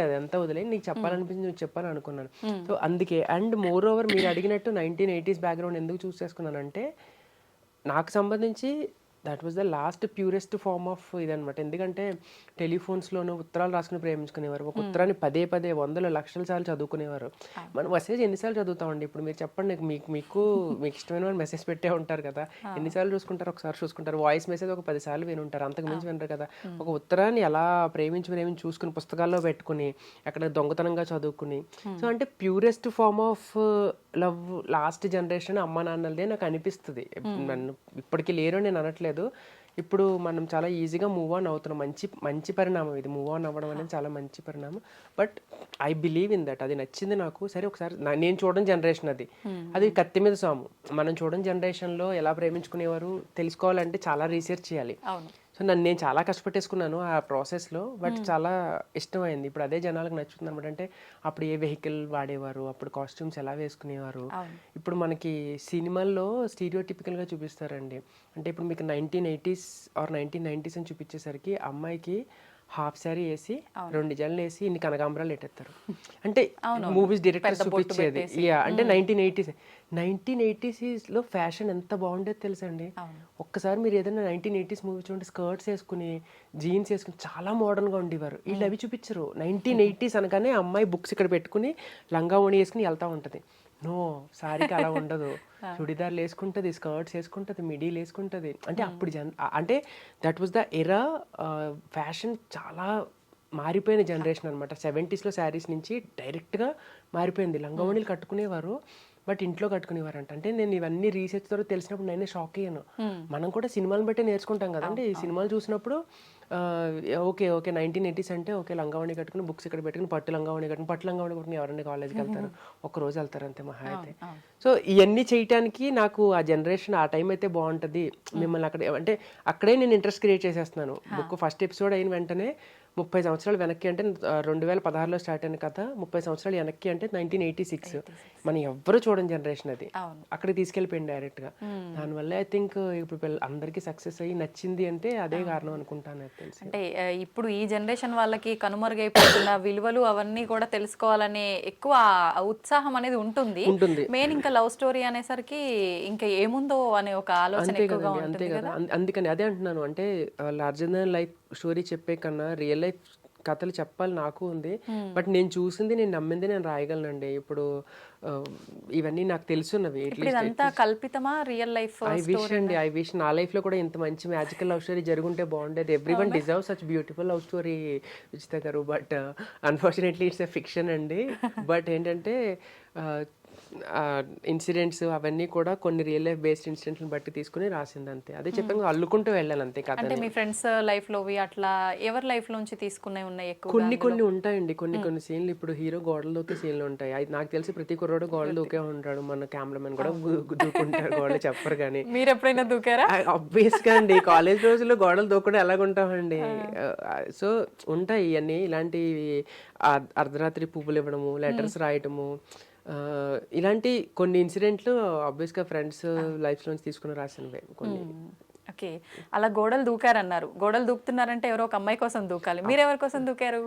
Speaker 2: అదంతా నీకు చెప్పాలనిపించింది, నువ్వు చెప్పాలని అనుకున్నాను. సో అందుకే. అండ్ మోర్ ఓవర్ మీరు అడిగినట్టు 1980s బ్యాక్గ్రౌండ్ ఎందుకు చూస్ చేసుకున్నానంటే నాకు సంబంధించి that was the last purest form of ఇదనమాట. ఎందుకంటే టెలిఫోన్స్లోనూ ఉత్తరాలు రాసుకుని ప్రేమించుకునేవారు. ఒక ఉత్తరాన్ని 10 100 లక్షల సార్లు చదువుకునేవారు. మనం మెసేజ్ ఎన్నిసార్లు చదువుతామండి? ఇప్పుడు మీరు చెప్పండి, మీకు ఇష్టమైన వాళ్ళు మెసేజ్ పెట్టే ఉంటారు కదా, ఎన్నిసార్లు చూసుకుంటారు? ఒకసారి చూసుకుంటారు. వాయిస్ మెసేజ్ ఒక 10 సార్లు విని ఉంటారు, అంతకు మించి వినరు కదా. ఒక ఉత్తరాన్ని ఎలా ప్రేమించి చూసుకుని పుస్తకాల్లో పెట్టుకుని అక్కడ దొంగతనంగా చదువుకుని, సో అంటే purest form of love last generation అమ్మ నాన్నలదే నాకు అనిపిస్తుంది. నన్ను ఇప్పటికీ లేరు నేను అనట్లేదు. ఇప్పుడు మనం చాలా ఈజీగా మూవ్ ఆన్ అవుతున్నాం. మంచి పరిణామం ఇది. మూవ్ ఆన్ అవ్వడం అనేది చాలా మంచి పరిణామం. But I believe in that. అది నచ్చింది నాకు. సరే ఒకసారి నేను చూడని జనరేషన్ అది కత్తి మీద సాము. మనం చూడని జనరేషన్లో ఎలా ప్రేమించుకునేవారు తెలుసుకోవాలంటే చాలా రీసెర్చ్ చేయాలి. సో నేను చాలా కష్టపెట్టేసుకున్నాను ఆ ప్రాసెస్లో, బట్ చాలా ఇష్టమైంది. ఇప్పుడు అదే జనాలకు నచ్చుతుంది అనమాట. అంటే అప్పుడు ఏ వెహికల్ వాడేవారు, అప్పుడు కాస్ట్యూమ్స్ ఎలా వేసుకునేవారు. ఇప్పుడు మనకి సినిమాల్లో స్టీరియోటిపికల్గా చూపిస్తారండి. అంటే ఇప్పుడు మీకు 1980s ఆర్ 1990s అని చూపించేసరికి అమ్మాయికి హాఫ్ శారీ వేసి 2 డిజైన్లు వేసి ఇన్ని కనకాంబరాలు ఎట్టేస్తారు. అంటే మూవీస్ డైరెక్టర్స్ చూపించేది. అంటే 1980sలో ఫ్యాషన్ ఎంత బాగుండేది తెలుసా అండి. ఒక్కసారి మీరు ఏదైనా 1980s మూవీ చూడండి, స్కర్ట్స్ వేసుకుని జీన్స్ వేసుకుని చాలా మోడర్న్గా ఉండేవారు. వీళ్ళు అవి చూపించరు. 1980s అనగానే అమ్మాయి బుక్స్ ఇక్కడ పెట్టుకుని లంగా ఓణి వేసుకుని వెళ్తూ ఉంటుంది. నో, సారీకి అలా ఉండదు. చుడిదార్లు వేసుకుంటుంది, స్కర్ట్స్ వేసుకుంటుంది, మిడీలు వేసుకుంటుంది. అంటే అప్పుడు అంటే that was the era. Fashion చాలా మారిపోయిన జనరేషన్ అనమాట. 70sలో శారీస్ నుంచి డైరెక్ట్గా మారిపోయింది. లంగావణీలు కట్టుకునేవారు. బట్ ఇంట్లో కట్టుకునేవారంట. అంటే నేను ఇవన్నీ రీసెర్చ్ ద్వారా తెలిసినప్పుడు నేనే షాక్ అయ్యాను. మనం కూడా సినిమాలను బట్టే నేర్చుకుంటాం కదండి. ఈ సినిమాలు చూసినప్పుడు ఓకే 1980s అంటే ఓకే లంగావణి కట్టుకుని బుక్స్ ఇక్కడ పెట్టుకుని పట్టు లంగావణి కట్టుకుని ఎవరైనా కాలేజ్కి వెళ్తారు, ఒక్క రోజు వెళ్తారు అంతే మహా అయితే. సో ఇవన్నీ చేయటానికి నాకు ఆ జనరేషన్ ఆ టైం అయితే బాగుంటుంది. మిమ్మల్ని అక్కడ అంటే అక్కడే నేను ఇంట్రెస్ట్ క్రియేట్ చేసేస్తున్నాను. బుక్ ఫస్ట్ ఎపిసోడ్ అయిన వెంటనే 30 సంవత్సరాలు వెనక్కి అంటే 2016లో స్టార్ట్ అయిన కథ, 30 సంవత్సరాలు వెనక్కి అంటే 1986. మనం ఎవ్వరూ చూడని జనరేషన్ అది. అక్కడికి తీసుకెళ్ళిపోయింది డైరెక్ట్గా. దానివల్ల ఐ థింక్ ఇప్పుడు అందరికీ సక్సెస్ అయ్యి నచ్చింది అంటే అదే కారణం అనుకుంటాను నాకు తెలిసి.
Speaker 1: అంటే ఇప్పుడు ఈ జనరేషన్ వాళ్ళకి కనుమరుగైపోతున్న విలువలు అవన్నీ కూడా తెలుసుకోవాలనే ఎక్కువ ఉత్సాహం అనేది ఉంటుంది. మెయిన్ ఇంకా లవ్ స్టోరీ అనేసరికి ఇంకా ఏముందో అనే ఒక ఆలోచన ఎక్కువగా ఉంటుంది కదా.
Speaker 2: అందుకని అదే అంటున్నాను. అంటే లార్జర్ దాన్ లైఫ్ స్టోరీ చెప్పే కన్నా రియల్ లైఫ్ కథలు చెప్పాలి నాకు ఉంది. బట్ నేను చూసింది, నేను నమ్మింది నేను రాయగలనండి. ఇప్పుడు ఇవన్నీ నాకు తెలుసున్నవి.
Speaker 1: ఇదంతా కల్పితమా రియల్ లైఫ్?
Speaker 2: ఐ విష్ నా లైఫ్ లో కూడా ఇంత మంచి మ్యాజికల్ లవ్ స్టోరీ జరుగుంటే బాగుండేది. Everyone deserve such beautiful love story Vijitha గారు. But unfortunately it's a fiction అండి. బట్ ఏంటంటే ఇన్సిడెంట్స్ అవన్నీ కూడా కొన్ని రియల్ లైఫ్ బేస్డ్ ఇన్సిడెంట్లను బట్టి తీసుకుని రాసింది అంతే. అదే చెప్పాను, అల్లుకుంటూ వెళ్ళాలి అంతే కదా.
Speaker 1: అంటే మీ ఫ్రెండ్స్ లైఫ్ లోవి అట్లా ఎవరి లైఫ్ లోంచి తీసుకునే ఉన్నాయి ఎక్కువ?
Speaker 2: కొన్ని ఉంటాయండి. కొన్ని సీన్లు ఇప్పుడు హీరో గోడలు దూకే సీన్లు ఉంటాయి. అది నాకు తెలిసి ప్రతి కుర్రోడు గోడలు దూకే ఉంటాడు. మన కెమెరామెన్ కూడా దూకుంటారు గోడలు, చెప్పరు కానీ.
Speaker 1: మీరు ఎప్పుడైనా దూకారా?
Speaker 2: ఆబ్వియస్ గా అండి. కాలేజ్ రోజుల్లో గోడలు దూకడం ఎలాగుంటామండి. సో ఉంటాయి ఇవన్నీ. ఇలాంటి అర్ధరాత్రి పువ్వులు ఇవ్వడము, లెటర్స్ రాయటము, ఇలాంటి కొన్ని ఇన్సిడెంట్లు ఆబ్వియస్గా ఫ్రెండ్స్ లైఫ్ నుంచి తీసుకుని రాసినవే కొన్ని.
Speaker 1: ఓకే, అలా గోడలు దూకారన్నారు. గోడలు దూకుతున్నారంటే ఎవరో ఒక అమ్మాయి కోసం దూకాలి. మీరు ఎవరి కోసం దూకారు?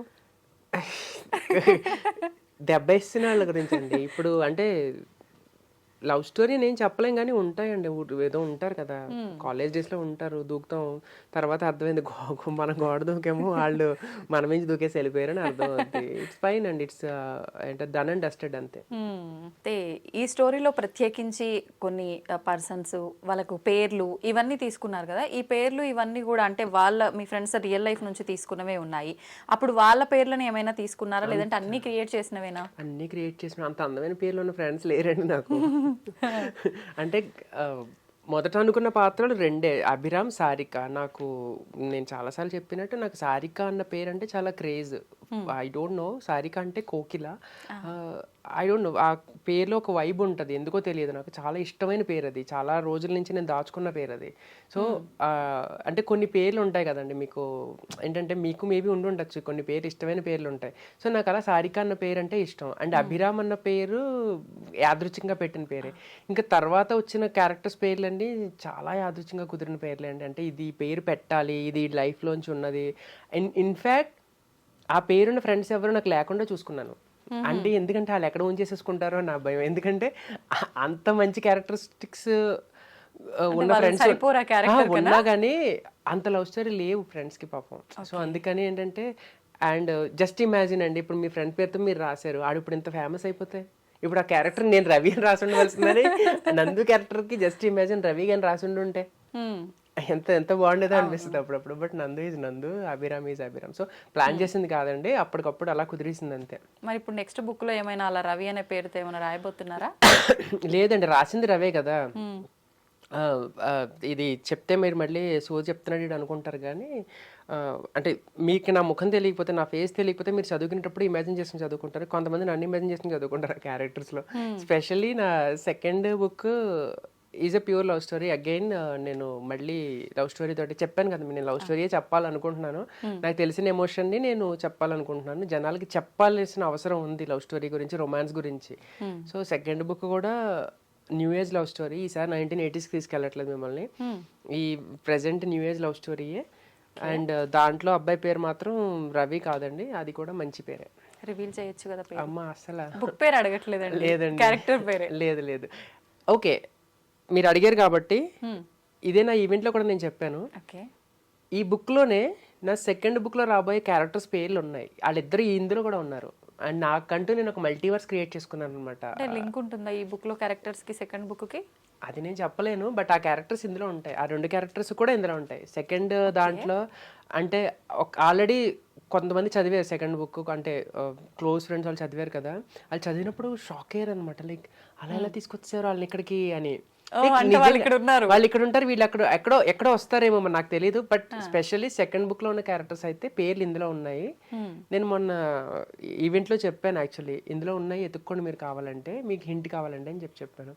Speaker 2: దెబ్బ ఇస్తున్న వాళ్ళ గురించి అండి. ఇప్పుడు అంటే లవ్ స్టోరీ నేను చెప్పలేం కానీ ఉంటాయండి. ఏదో ఉంటారు కదా, కాలేజ్ డేస్ లో ఉంటారు, దూకుతాం. తర్వాత అర్థమైంది మనం గోడ దూకేమో వాళ్ళు మన నుంచి దూకేసి వెళ్ళిపోయారని అర్థం అవుతుంది. ఇట్స్ ఫైన్ అండి. ఇట్స్ అంటే డన్ అండ్ డస్టెడ్ అంతే.
Speaker 1: అంటే ఈ స్టోరీలో ప్రత్యేకించి కొన్ని పర్సన్స్ వాళ్ళకు పేర్లు ఇవన్నీ తీసుకున్నారు కదా. ఈ పేర్లు ఇవన్నీ కూడా అంటే మీ ఫ్రెండ్స్ రియల్ లైఫ్ నుంచి తీసుకున్నవే ఉన్నాయి. అప్పుడు వాళ్ళ పేర్లను ఏమైనా తీసుకున్నారా, లేదంటే అన్ని క్రియేట్ చేసినవేనా?
Speaker 2: అన్ని క్రియేట్ చేసిన అంత అందమైన పేర్లు ఉన్న ఫ్రెండ్స్ లేరండి నాకు. అంటే మొదట అనుకున్న పాత్రలు రెండే, అభిరామ్, సారిక. నేను చాలాసార్లు చెప్పినట్టు నాకు సారిక అన్న పేరు అంటే చాలా craze. I don't know, Sarika అంటే కోకిల. ఐ డోంట్ నో, ఆ పేరులో ఒక వైబ్ ఉంటుంది, ఎందుకో తెలియదు నాకు. చాలా ఇష్టమైన పేరు అది, చాలా రోజుల నుంచి నేను దాచుకున్న పేరు అది. సో అంటే కొన్ని పేర్లు ఉంటాయి కదండి మీకు, ఏంటంటే మీకు మేబీ ఉండొచ్చు కొన్ని పేర్లు, ఇష్టమైన పేర్లు ఉంటాయి. సో నాకు అలా సారిక అన్న పేరు అంటే ఇష్టం. అండ్ అభిరామ్ అన్న పేరు యాదృచ్ఛికంగా పెట్టిన పేరే. ఇంకా తర్వాత వచ్చిన క్యారెక్టర్స్ పేర్లండి చాలా యాదృచ్ఛికంగా కుదిరిన పేర్లే అండి. అంటే ఇది పేరు పెట్టాలి, ఇది లైఫ్లోంచి ఉన్నది. ఇన్ఫ్యాక్ట్ ఆ పేరున్న ఫ్రెండ్స్ ఎవరు నాకు లేకుండా చూసుకున్నాను. అంటే ఎందుకంటే వాళ్ళు ఎక్కడ ఓన్ చేసేసుకుంటారో నా భయం. ఎందుకంటే అంత మంచి క్యారెక్టరిస్టిక్స్ ఉన్న ఫ్రెండ్స్ ఉన్నా కానీ అంత లవ్ స్టోరీ లేవు ఫ్రెండ్స్కి పాపం. సో అందుకని ఏంటంటే, అండ్ జస్ట్ ఇమాజిన్ అండి, ఇప్పుడు మీ ఫ్రెండ్ పేరుతో మీరు రాశారు, ఆడు ఇప్పుడు ఇంత ఫేమస్ అయిపోతే, ఇప్పుడు ఆ క్యారెక్టర్ నేను రవి అని రాసి ఉండవలసిందని నందు క్యారెక్టర్కి జస్ట్ ఇమాజిన్ రవి అని రాసి ఉండుంటే ఎంత బాగుండేదో అనిపిస్తుంది అప్పుడప్పుడు. బట్ నందు ఈజ్ నందు, Abhiram is Abhiram. So plan చేసింది కాదండి, అప్పటికప్పుడు అలా కుదిరేసింది అంతే.
Speaker 1: మరి ఇప్పుడు నెక్స్ట్ బుక్ లో ఏమైనా అలా రవి అనే పేరుతో ఏమైనా రాయబోతున్నారా?
Speaker 2: లేదండి, రాసింది రవే కదా. ఇది చెప్తే మీరు మళ్ళీ చెప్తున్నాడు అనుకుంటారు కానీ, అంటే మీకు నా ముఖం తెలియకపోతే, నా ఫేస్ తెలియకపోతే మీరు చదువుకునేటప్పుడు ఇమాజిన్ చేసుకుని చదువుకుంటారు. కొంతమంది నన్ను ఇమాజిన్ చేసుకుని చదువుకుంటారు ఆ క్యారెక్టర్స్లో. స్పెషల్లీ నా second book is a pure love story. Again నేను మళ్ళీ లవ్ స్టోరీ తోటి చెప్పాను కదా, నేను లవ్ స్టోరీయే చెప్పాలనుకుంటున్నాను. నాకు తెలిసిన ఎమోషన్ని నేను చెప్పాలనుకుంటున్నాను. జనాలకి చెప్పాల్సిన అవసరం ఉంది లవ్ స్టోరీ గురించి, రొమాన్స్ గురించి. సో సెకండ్ బుక్ కూడా న్యూ ఏజ్ లవ్ స్టోరీ. ఈసారి 1980s తీసుకెళ్ళట్లేదు మిమ్మల్ని, ఈ ప్రెసెంట్ న్యూ ఏజ్ లవ్ స్టోరీయే. అండ్ దాంట్లో అబ్బాయి పేరు మాత్రం రవి కాదండి, అది కూడా మంచి పేరే.
Speaker 1: రివీల్ చేయొచ్చు కదా పేరు?
Speaker 2: అమ్మ అసలు
Speaker 1: బుక్ పేరు అడగట్లేదండి,
Speaker 2: లేదండి,
Speaker 1: క్యారెక్టర్ పేరే.
Speaker 2: లేదు. ఓకే, మీరు అడిగారు కాబట్టి ఇదే నా ఈవెంట్లో కూడా నేను చెప్పాను. ఈ బుక్లోనే నా సెకండ్ బుక్లో రాబోయే క్యారెక్టర్స్ పేర్లు ఉన్నాయి, వాళ్ళిద్దరు ఇందులో కూడా ఉన్నారు. అండ్ నాకంటూ నేను ఒక మల్టీవర్స్ క్రియేట్ చేసుకున్నాను అనమాట.
Speaker 1: లింక్ ఉంటుందా ఈ బుక్ లో క్యారెక్టర్స్ కి సెకండ్ బుక్ కి?
Speaker 2: అది నేను చెప్పలేను, బట్ ఆ క్యారెక్టర్స్ ఇందులో ఉంటాయి. ఆ రెండు క్యారెక్టర్స్ కూడా ఇందులో ఉంటాయి. సెకండ్ దాంట్లో అంటే ఆల్రెడీ కొంతమంది చదివారు సెకండ్ బుక్, అంటే క్లోజ్ ఫ్రెండ్స్ వాళ్ళు చదివారు కదా, వాళ్ళు చదివినప్పుడు షాక్ అయ్యారు అనమాట. లైక్ అలా ఎలా తీసుకొచ్చారు వాళ్ళని ఇక్కడికి అని. వాళ్ళు ఇక్కడ ఉంటారు, వీళ్ళు ఎక్కడో వస్తారేమో మరి నాకు తెలియదు. బట్ స్పెషల్లీ సెకండ్ బుక్ లో ఉన్న క్యారెక్టర్స్ అయితే పేర్లు ఇందులో ఉన్నాయి. నేను మొన్న ఈవెంట్ లో చెప్పాను యాక్చువల్లీ, ఇందులో ఉన్నాయి ఎత్తుక్కోండి మీరు కావాలంటే, మీకు హింట్ కావాలంటే అని చెప్పాను.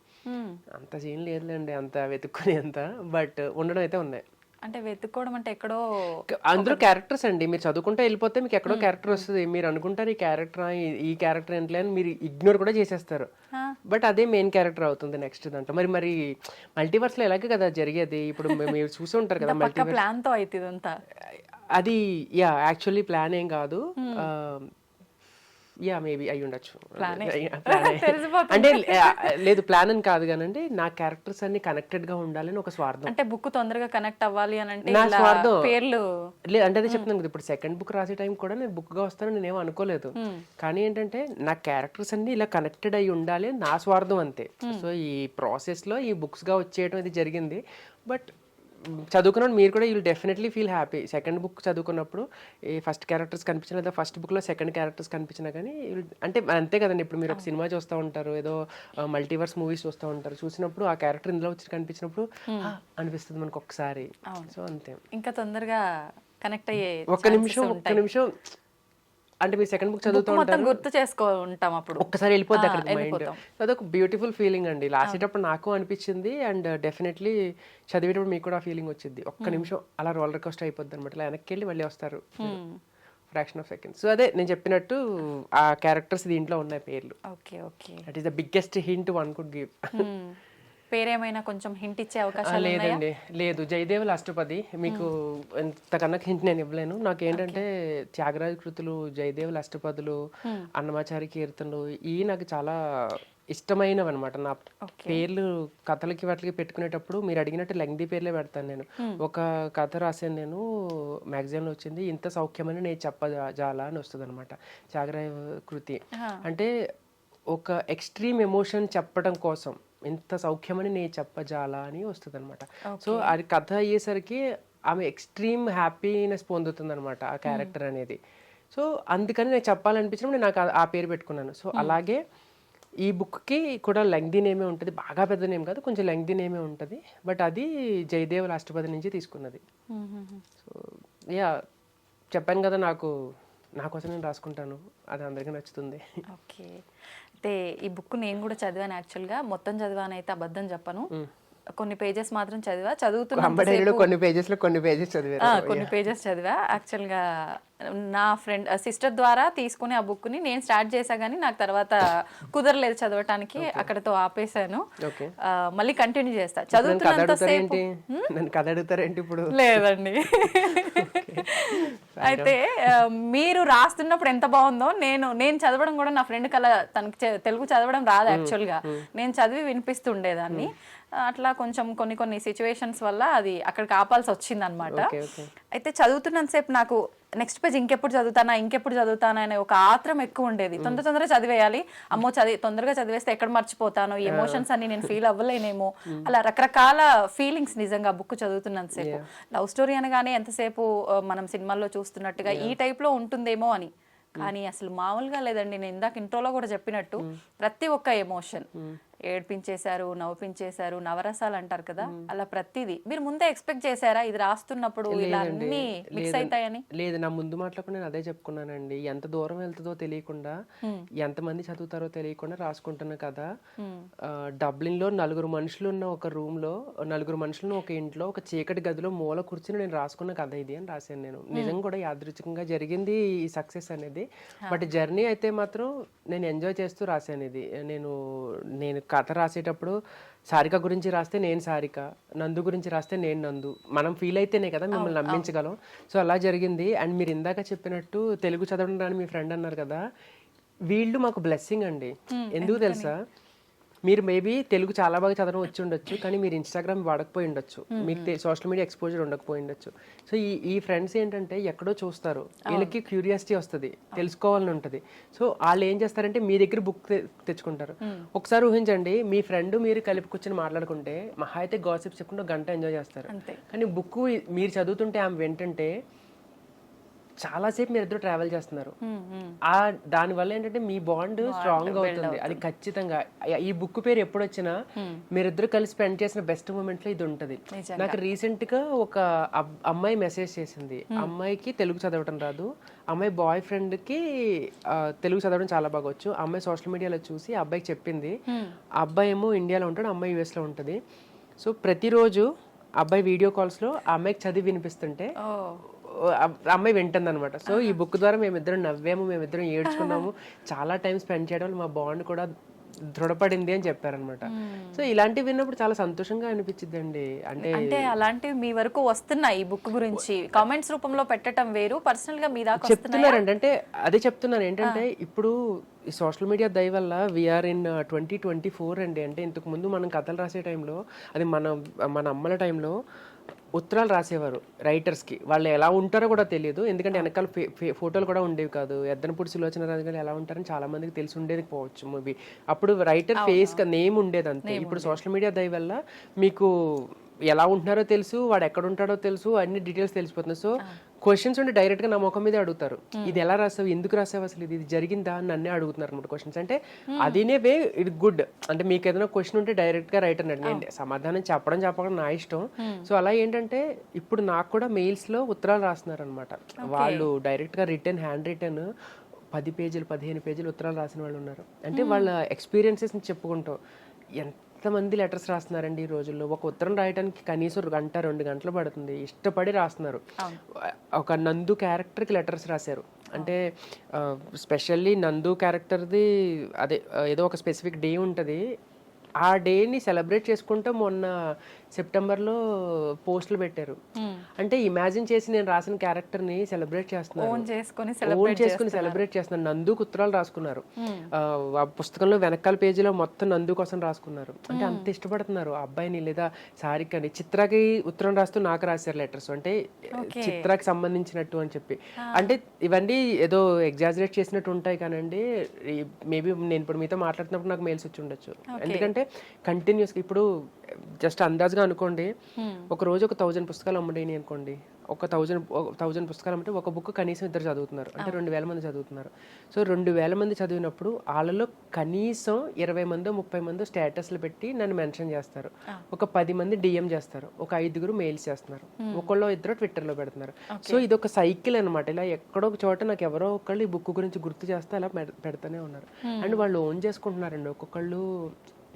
Speaker 2: అంత సీన్ లేదులేండి అంత వెతుక్కునే అంత, బట్ ఉండడం అయితే ఉన్నాయి.
Speaker 1: అంటే వెతుక్కోవడం అంటే ఎక్కడో
Speaker 2: అందులో క్యారెక్టర్స్ అండి, మీరు చదువుకుంటే వెళ్ళిపోతే మీకు ఎక్కడో క్యారెక్టర్ వస్తుంది, మీరు అనుకుంటారు ఈ క్యారెక్టర్ ఏంటి అని మీరు ఇగ్నోర్ కూడా చేసేస్తారు, బట్ అదే మెయిన్ క్యారెక్టర్ అవుతుంది నెక్స్ట్ దాంట్లో. మరి మల్టీవర్స్ లో ఎలాగే కదా జరిగేది, ఇప్పుడు మీరు చూసి ఉంటారు కదా మల్టీవర్స్
Speaker 1: ప్లాన్ తో అయితే ఇదంతా.
Speaker 2: అది యాక్చువల్లీ ప్లాన్ ఏం కాదు, మేబీ అయి ఉండొచ్చు. అంటే లేదు ప్లాన్ అని కాదు కానండి, నా క్యారెక్టర్స్ అన్ని కనెక్టెడ్ గా ఉండాలని ఒక స్వార్థం.
Speaker 1: అంటే బుక్ తొందరగా కనెక్ట్ అవ్వాలి అని అంటే
Speaker 2: నా స్వార్థం
Speaker 1: పేర్లు
Speaker 2: లేదు. అంటే అదే చెప్తున్నాను కదా, ఇప్పుడు సెకండ్ బుక్ రాసే టైం కూడా నేను బుక్ గా వస్తానని నేనేం అనుకోలేదు, కానీ ఏంటంటే నా క్యారెక్టర్స్ అన్ని ఇలా కనెక్టెడ్ అయి ఉండాలి నా స్వార్థం అంతే. సో ఈ ప్రాసెస్ లో ఈ బుక్స్ గా వచ్చేయడం ఇది జరిగింది. బట్ చదువుకున్నప్పుడు మీరు కూడా you'll definitely feel happy. Second book చదువుకున్నప్పుడు ఈ ఫస్ట్ క్యారెక్టర్స్ కనిపించిన, లేదా ఫస్ట్ బుక్లో సెకండ్ క్యారెక్టర్స్ కనిపించినా కానీ అంటే అంతే కదండి. ఇప్పుడు మీరు ఒక సినిమా చూస్తూ ఉంటారు, ఏదో మల్టీవర్స్ మూవీస్ చూస్తూ ఉంటారు, చూసినప్పుడు ఆ క్యారెక్టర్ ఇందులో వచ్చి కనిపించినప్పుడు అనిపిస్తుంది మనకు ఒకసారి. సో అంతే,
Speaker 1: ఇంకా తొందరగా కనెక్ట్ అయ్యే
Speaker 2: ఒక్క నిమిషం అంటే మీరు సెకండ్ బుక్ చదువుతూ ఉంటారు,
Speaker 1: గుర్తు చేసుకుంటాం, అప్పుడు
Speaker 2: ఒక్కసారి వెళ్ళిపోద్ది అక్కడ మైండ్. అదొక బ్యూటిఫుల్ ఫీలింగ్ అండి. రాసేటప్పుడు నాకు అనిపించింది, అండ్ డెఫినెట్లీ చదివేటప్పుడు మీకు కూడా ఆ ఫీలింగ్ వచ్చింది. ఒక్క నిమిషం అలా రోలర్ కోస్టర్ అయిపోద్ది అనమాట, ఇలా వెనక్కి వెళ్ళి మళ్ళీ వస్తారు ఫ్రాక్షన్ ఆఫ్ సెకండ్. సో అదే నేను చెప్పినట్టు ఆ క్యారెక్టర్స్ దీంట్లో ఉన్నాయి పేర్లు. That is the biggest hint one could give.
Speaker 1: పేరేమైనా కొంచెం హింట్ ఇచ్చే అవకాశం
Speaker 2: లేదండి, లేదు. జయదేవుల అష్టపది మీకు ఎంతకన్నా హింట్ నేను ఇవ్వలేను. నాకేంటంటే త్యాగరాజ కృతులు, జయదేవుల అష్టపదులు, అన్నమాచారి కీర్తనలు ఇవి నాకు చాలా ఇష్టమైనవి అనమాట. నా పేర్లు కథలకి వాటికి పెట్టుకునేటప్పుడు మీరు అడిగినట్టు లెంగ్దీ పేర్లే పెడతాను నేను. ఒక కథ రాశాను నేను, మ్యాగజైన్లో వచ్చింది, ఇంత సౌఖ్యమని నేను చెప్పజాలా అని వస్తుంది అనమాట త్యాగరాజ కృతి. అంటే ఒక ఎక్స్ట్రీమ్ ఎమోషన్ చెప్పడం కోసం ఇంత సౌఖ్యమని నేను చెప్పజాలా అని వస్తుంది అనమాట. సో అది కథ అయ్యేసరికి ఆమె ఎక్స్ట్రీమ్ హ్యాపీనెస్ పొందుతుంది అనమాట ఆ క్యారెక్టర్ అనేది. సో అందుకని నేను చెప్పాలనిపించినప్పుడు నేను నాకు ఆ పేరు పెట్టుకున్నాను. సో అలాగే ఈ బుక్కి కూడా లెంగ్దీ నేమే ఉంటుంది, బాగా పెద్ద నేమ్ కాదు, కొంచెం లెంగ్దీ నేమే ఉంటుంది, బట్ అది జయదేవుల అష్టపది నుంచి తీసుకున్నది. సో చెప్పాను కదా, నా కోసం నేను రాసుకుంటాను, అది అందరికీ నచ్చుతుంది.
Speaker 1: ఓకే, అయితే ఈ బుక్ నేను కూడా చదివాను. యాక్చువల్గా మొత్తం చదివాను అయితే అబద్ధం చెప్పను, కొన్ని పేజెస్ మాత్రం చదువుతున్నా,
Speaker 2: కొన్ని
Speaker 1: పేజెస్ చదివా. యాక్చువల్గా నా ఫ్రెండ్ సిస్టర్ ద్వారా తీసుకుని ఆ బుక్ని నేను స్టార్ట్ చేసా, కానీ నాకు తర్వాత కుదరలేదు చదవటానికి, అక్కడతో ఆపేసాను. మళ్ళీ కంటిన్యూ చేస్తా. చదువుతున్నంతసేపు లేదండి. అయితే మీరు రాస్తున్నప్పుడు ఎంత బాగుందో, నేను చదవడం కూడా, నా ఫ్రెండ్ కల తనకి తెలుగు చదవడం రాదు యాక్చువల్గా, నేను చదివి వినిపిస్తుండేదాన్ని. అట్లా కొంచెం కొన్ని సిచ్యువేషన్స్ వల్ల అది అక్కడికి ఆపాల్సి వచ్చింది అనమాట. అయితే చదువుతున్నంతసేపు నాకు నెక్స్ట్ పేజ్ ఇంకెప్పుడు చదువుతానా అనే ఒక ఆత్రం ఎక్కువ ఉండేది. తొందరగా చదివేయాలి, అమ్మో తొందరగా చదివేస్తే ఎక్కడ మర్చిపోతాను, ఈ ఎమోషన్స్ అన్ని నేను ఫీల్ అవ్వలేనేమో, అలా రకరకాల ఫీలింగ్స్ నిజంగా బుక్ చదువుతున్నంతసేపు. లవ్ స్టోరీ అనగానే ఎంతసేపు మనం సినిమాల్లో చూస్తున్నట్టుగా ఈ టైప్ లో ఉంటుందేమో అని, కానీ అసలు మామూలుగా లేదండి. నేను ఇందాక ఇంట్రోలో కూడా చెప్పినట్టు ప్రతి ఒక్క ఎమోషన్ ఏడ్పించేశారు, నవ్వుపించేశారు, నవరసాలు అంటారు కదా, అలా ప్రతిదీ. మీరు ముందే ఎక్స్పెక్ట్ చేశారా ఇది రాస్తున్నప్పుడు ఇలా అన్ని మిక్స్ అవుతాయని?
Speaker 2: లేదు, నా ముందు మాటలకు నేను అదే చెప్పుకున్నానండి. ఎంత దూరం వెళ్తుందో తెలియకుండా, ఎంతమంది చదువుతారో తెలియకుండా రాసుకుంటున్నా కదా. డబ్లిన్ లో 4 మనుషులు ఉన్న ఒక రూమ్ లో, 4 మనుషులను ఒక ఇంట్లో ఒక చీకటి గదిలో మూల కూర్చుని నేను రాసుకున్న కథ ఇది అని రాశాను నేను. నిజంగా కూడా యాదృచ్ఛికంగా జరిగింది ఈ సక్సెస్ అనేది. బట్ జర్నీ అయితే మాత్రం నేను ఎంజాయ్ చేస్తూ రాశాను ఇది. నేను కథ రాసేటప్పుడు సారిక గురించి రాస్తే నేను సారిక, నందు గురించి రాస్తే నేను నందు. మనం ఫీల్ అయితేనే కదా మిమ్మల్ని నమ్మించగలం. సో అలా జరిగింది. అండ్ మీరు ఇందాక చెప్పినట్టు తెలుగు చదవడం రాని మీ ఫ్రెండ్ అన్నారు కదా, వీళ్ళు మాకు బ్లెస్సింగ్ అండి. ఎందుకు తెలుసా, మీరు మేబీ తెలుగు చాలా బాగా చదవడం వచ్చి ఉండొచ్చు, కానీ మీరు ఇన్స్టాగ్రామ్ వాడకపోయి ఉండొచ్చు, మీకు సోషల్ మీడియా ఎక్స్పోజర్ ఉండకపోయి ఉండొచ్చు. సో ఈ ఫ్రెండ్స్ ఏంటంటే ఎక్కడో చూస్తారు, వీళ్ళకి క్యూరియాసిటీ వస్తుంది, తెలుసుకోవాలని ఉంటుంది. సో వాళ్ళు ఏం చేస్తారంటే మీ దగ్గర బుక్ తెచ్చుకుంటారు. ఒకసారి ఊహించండి, మీ ఫ్రెండ్ మీరు కలిపి కూర్చొని మాట్లాడుకుంటే మహా అయితే గాసిప్స్ చెప్పుకుంటూ గంట ఎంజాయ్ చేస్తారు. కానీ బుక్ మీరు చదువుతుంటే ఆమె వెంటంటే చాలాసేపు మీరు ఇద్దరు ట్రావెల్ చేస్తున్నారు. ఆ దానివల్ల ఏంటంటే మీ బాండ్ స్ట్రాంగ్ అవుతుంది. అది ఖచ్చితంగా ఈ బుక్ పేరు ఎప్పుడు వచ్చినా మీరిద్దరు కలిసి స్పెండ్ చేసిన బెస్ట్ మూమెంట్ లో ఇది ఉంటది. నాకు రీసెంట్ గా ఒక అమ్మాయి మెసేజ్ చేసింది. అమ్మాయికి తెలుగు చదవటం రాదు, అమ్మాయి బాయ్ ఫ్రెండ్ కి తెలుగు చదవడం చాలా బాగా వచ్చు. అమ్మాయి సోషల్ మీడియాలో చూసి అబ్బాయికి చెప్పింది. ఆ అబ్బాయి ఏమో ఇండియాలో ఉంటాడు, అమ్మాయి యుఎస్ లో ఉంటది. సో ప్రతిరోజు అబ్బాయి వీడియో కాల్స్ లో ఆ అమ్మాయికి చదివి వినిపిస్తుంటే అమ్మాయి వింటుంది అనమాట. సో ఈ బుక్ ద్వారా మేమిద్దరం నవ్వాము, మేమిద్దరం ఏడ్చుకున్నాము, చాలా టైం స్పెండ్ చేయడం వల్ల మా బాండ్ కూడా దృఢపడింది అని చెప్పారనమాట. సో ఇలాంటివి విన్నప్పుడు చాలా సంతోషంగా అనిపించిందండి.
Speaker 1: అంటే అలాంటివి మీ వరకు వస్తున్నాయి ఈ బుక్ గురించి కామెంట్స్ రూపంలో పెట్టడం వేరు, పర్సనల్ గా మీ దాకా
Speaker 2: చెప్తున్నారండి. అంటే అదే చెప్తున్నాను ఏంటంటే ఇప్పుడు ఈ సోషల్ మీడియా దయ వల్ల వీఆర్ ఇన్ 2024 అండి. అంటే ఇంతకు ముందు మనం కథలు రాసే టైంలో, అది మన అమ్మల టైంలో ఉత్తరాలు రాసేవారు రైటర్స్కి. వాళ్ళు ఎలా ఉంటారో కూడా తెలియదు, ఎందుకంటే వెనకాల ఫోటోలు కూడా ఉండేవి కాదు. ఎద్దనపూడి సులోచన రాజు గారు ఎలా ఉంటారని చాలా మందికి తెలిసి ఉండేది పోవచ్చు మేబీ. అప్పుడు రైటర్ ఫేస్ నేమ్ ఉండేది అంతే. ఇప్పుడు సోషల్ మీడియా దయ వల్ల మీకు ఎలా ఉంటున్నారో తెలుసు, వాడు ఎక్కడ ఉంటాడో తెలుసు, అన్ని డీటెయిల్స్ తెలిసిపోతుంది. సో క్వశ్చన్స్ ఉంటే డైరెక్ట్ గా నా ముఖం మీద అడుగుతారు. ఇది ఎలా రాసావు, ఎందుకు రాసావు, అసలు ఇది జరిగిందా అని నన్నే అడుగుతున్నారు అనమాట క్వశ్చన్స్. అంటే అదినే వే ఇది గుడ్. అంటే మీకు ఏదైనా క్వశ్చన్ ఉంటే డైరెక్ట్ గా రైటర్ నేను సమాధానం చెప్పడం నా ఇష్టం. సో అలా ఏంటంటే ఇప్పుడు నాకు కూడా మెయిల్స్ లో ఉత్తరాలు రాస్తున్నారు అనమాట. వాళ్ళు డైరెక్ట్ గా రిటర్న్ హ్యాండ్ రిటర్న్ 10 పేజీలు 15 పేజీలు ఉత్తరాలు రాసిన వాళ్ళు ఉన్నారు. అంటే వాళ్ళ ఎక్స్పీరియన్సెస్ చెప్పుకుంటాం. ఎంతమంది లెటర్స్ రాస్తున్నారండి ఈ రోజుల్లో. ఒక ఉత్తరం రాయడానికి కనీసం 1-2 గంటలు పడుతుంది. ఇష్టపడి రాస్తున్నారు. ఒక నందు క్యారెక్టర్కి లెటర్స్ రాశారు. అంటే స్పెషల్లీ నందు క్యారెక్టర్ది అదే ఏదో ఒక స్పెసిఫిక్ డే ఉంటుంది. ఆ డేని సెలబ్రేట్ చేసుకుంటూ మొన్న సెప్టెంబర్లో పోస్టులు పెట్టారు. అంటే ఇమాజిన్ చేసి నేను రాసిన క్యారెక్టర్ని సెలబ్రేట్ చేస్తున్నాను, ఓన్ చేసుకుని సెలబ్రేట్ చేస్తున్నాను. నందుకు ఉత్తరాలు రాసుకున్నారు. ఆ పుస్తకంలో వెనకాల పేజీలో మొత్తం నందు కోసం రాసుకున్నారు. అంటే అంత ఇష్టపడుతున్నారు ఆ అబ్బాయిని. లేదా సారికని, చిత్రకి ఉత్తరం రాస్తూ నాకు రాశారు లెటర్స్. అంటే చిత్రకి సంబంధించినట్టు అని చెప్పి. అంటే ఇవన్నీ ఏదో ఎగ్జాజరేట్ చేసినట్టు ఉంటాయి కానండి. మేబీ నేను ఇప్పుడు మీతో మాట్లాడుతున్నప్పుడు నాకు మెయిల్స్ వచ్చి ఉండొచ్చు. ఎందుకంటే కంటిన్యూస్గా ఇప్పుడు జస్ట్ అందాజుగా అనుకోండి, ఒక రోజు ఒక 1000 పుస్తకాలు అమ్ముడైనాయి అనుకోండి. ఒక 1000 పుస్తకాలు అమ్మితే ఒక బుక్ కనీసం 2 చదువుతున్నారు. అంటే 2000 మంది చదువుతున్నారు. సో 2000 మంది చదివినప్పుడు వాళ్ళలో కనీసం 20 మందో 30 మందో స్టేటస్లు పెట్టి నన్ను మెన్షన్ చేస్తారు. ఒక 10 మంది డిఎం చేస్తారు. ఒక 5 మెయిల్స్ చేస్తున్నారు. ఒకళ్ళో 2 ట్విట్టర్లో పెడుతున్నారు. సో ఇది ఒక సైకిల్ అనమాట. ఇలా ఎక్కడో ఒక చోట నాకు ఎవరో ఒకళ్ళు ఈ బుక్ గురించి గుర్తు చేస్తే అలా పెడతానే ఉన్నారు. అండ్ వాళ్ళు ఓన్ చేసుకుంటున్నారండి. ఒక్కొక్కళ్ళు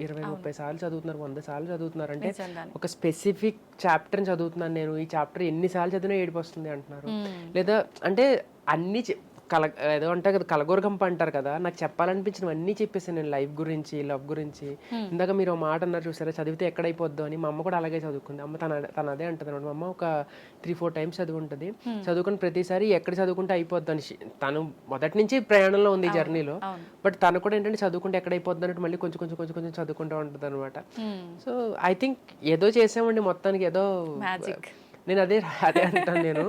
Speaker 2: 20-30 సార్లు చదువుతున్నారు, 100 సార్లు చదువుతున్నారు. అంటే ఒక స్పెసిఫిక్ చాప్టర్ని చదువుతున్నాను నేను, ఈ చాప్టర్ ఎన్నిసార్లు చదివినా ఏడుపు వస్తుంది అంటున్నారు. లేదా అంటే అన్ని ఏదో అంటే కదా కలగోరగంప అంటారు కదా, నాకు చెప్పాలనిపించినవన్నీ చెప్పేసాను నేను. లైఫ్ గురించి, లవ్ గురించి. ఇందాక మీరు ఒక మాట అన్నారు చూసారా, చదివితే ఎక్కడైపోద్దు అని. మా అమ్మ కూడా అలాగే చదువుకుంది. అమ్మ తన అదే అంటుంది అనమాట. మా అమ్మ ఒక 3-4 టైమ్స్ చదువుకుంటుంది. చదువుకుని ప్రతిసారి ఎక్కడ చదువుకుంటే అయిపోద్దు అని. తను మొదటి నుంచి ప్రయాణంలో ఉంది ఈ జర్నీలో. బట్ తను కూడా ఏంటంటే చదువుకుంటే ఎక్కడైపోద్దు అన్నట్టు మళ్ళీ కొంచెం కొంచెం కొంచెం కొంచెం చదువుకుంటూ ఉంటుంది అనమాట. సో ఐ థింక్ ఏదో చేసామండి మొత్తానికి, ఏదో మ్యాజిక్. నేను అదే అంటాను. నేను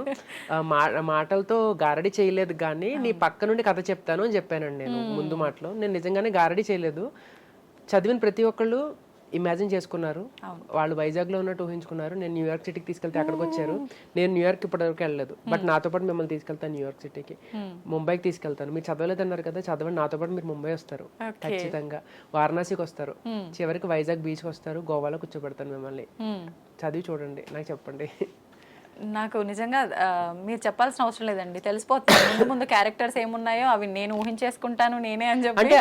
Speaker 2: మాటలతో గారడి చేయలేదు కానీ నీ పక్క నుండి కథ చెప్తాను అని చెప్పానండి నేను ముందు మాటలో. నేను నిజంగానే గారడి చేయలేదు. చదివిన ప్రతి ఒక్కళ్ళు ఇమాజిన్ చేసుకున్నారు. వాళ్ళు వైజాగ్లో ఉన్నట్టు ఊహించుకున్నారు. నేను న్యూయార్క్ సిటీకి తీసుకెళ్తే అక్కడికి వచ్చారు. నేను న్యూయార్క్ ఇప్పటివరకు వెళ్ళలేదు. బట్ నాతో పాటు మిమ్మల్ని తీసుకెళ్తాను న్యూయార్క్ సిటీకి, ముంబైకి తీసుకెళ్తాను. మీరు చదవలేదు అన్నారు కదా, చదవండి. నాతో పాటు మీరు ముంబై వస్తారు ఖచ్చితంగా, వారణాసికి వస్తారు, చివరికి వైజాగ్ బీచ్కి వస్తారు, గోవాలో కూర్చోబెడతాను మిమ్మల్ని. చదివి చూడండి, నాకు చెప్పండి.
Speaker 1: నాకు నిజంగా మీరు చెప్పాల్సిన అవసరం లేదండి, తెలిసిపోతుంది ముందు క్యారెక్టర్స్ ఏమున్నాయో అవి నేను ఊహించేసుకుంటాను నేనే అని చెప్పి.
Speaker 2: అంటే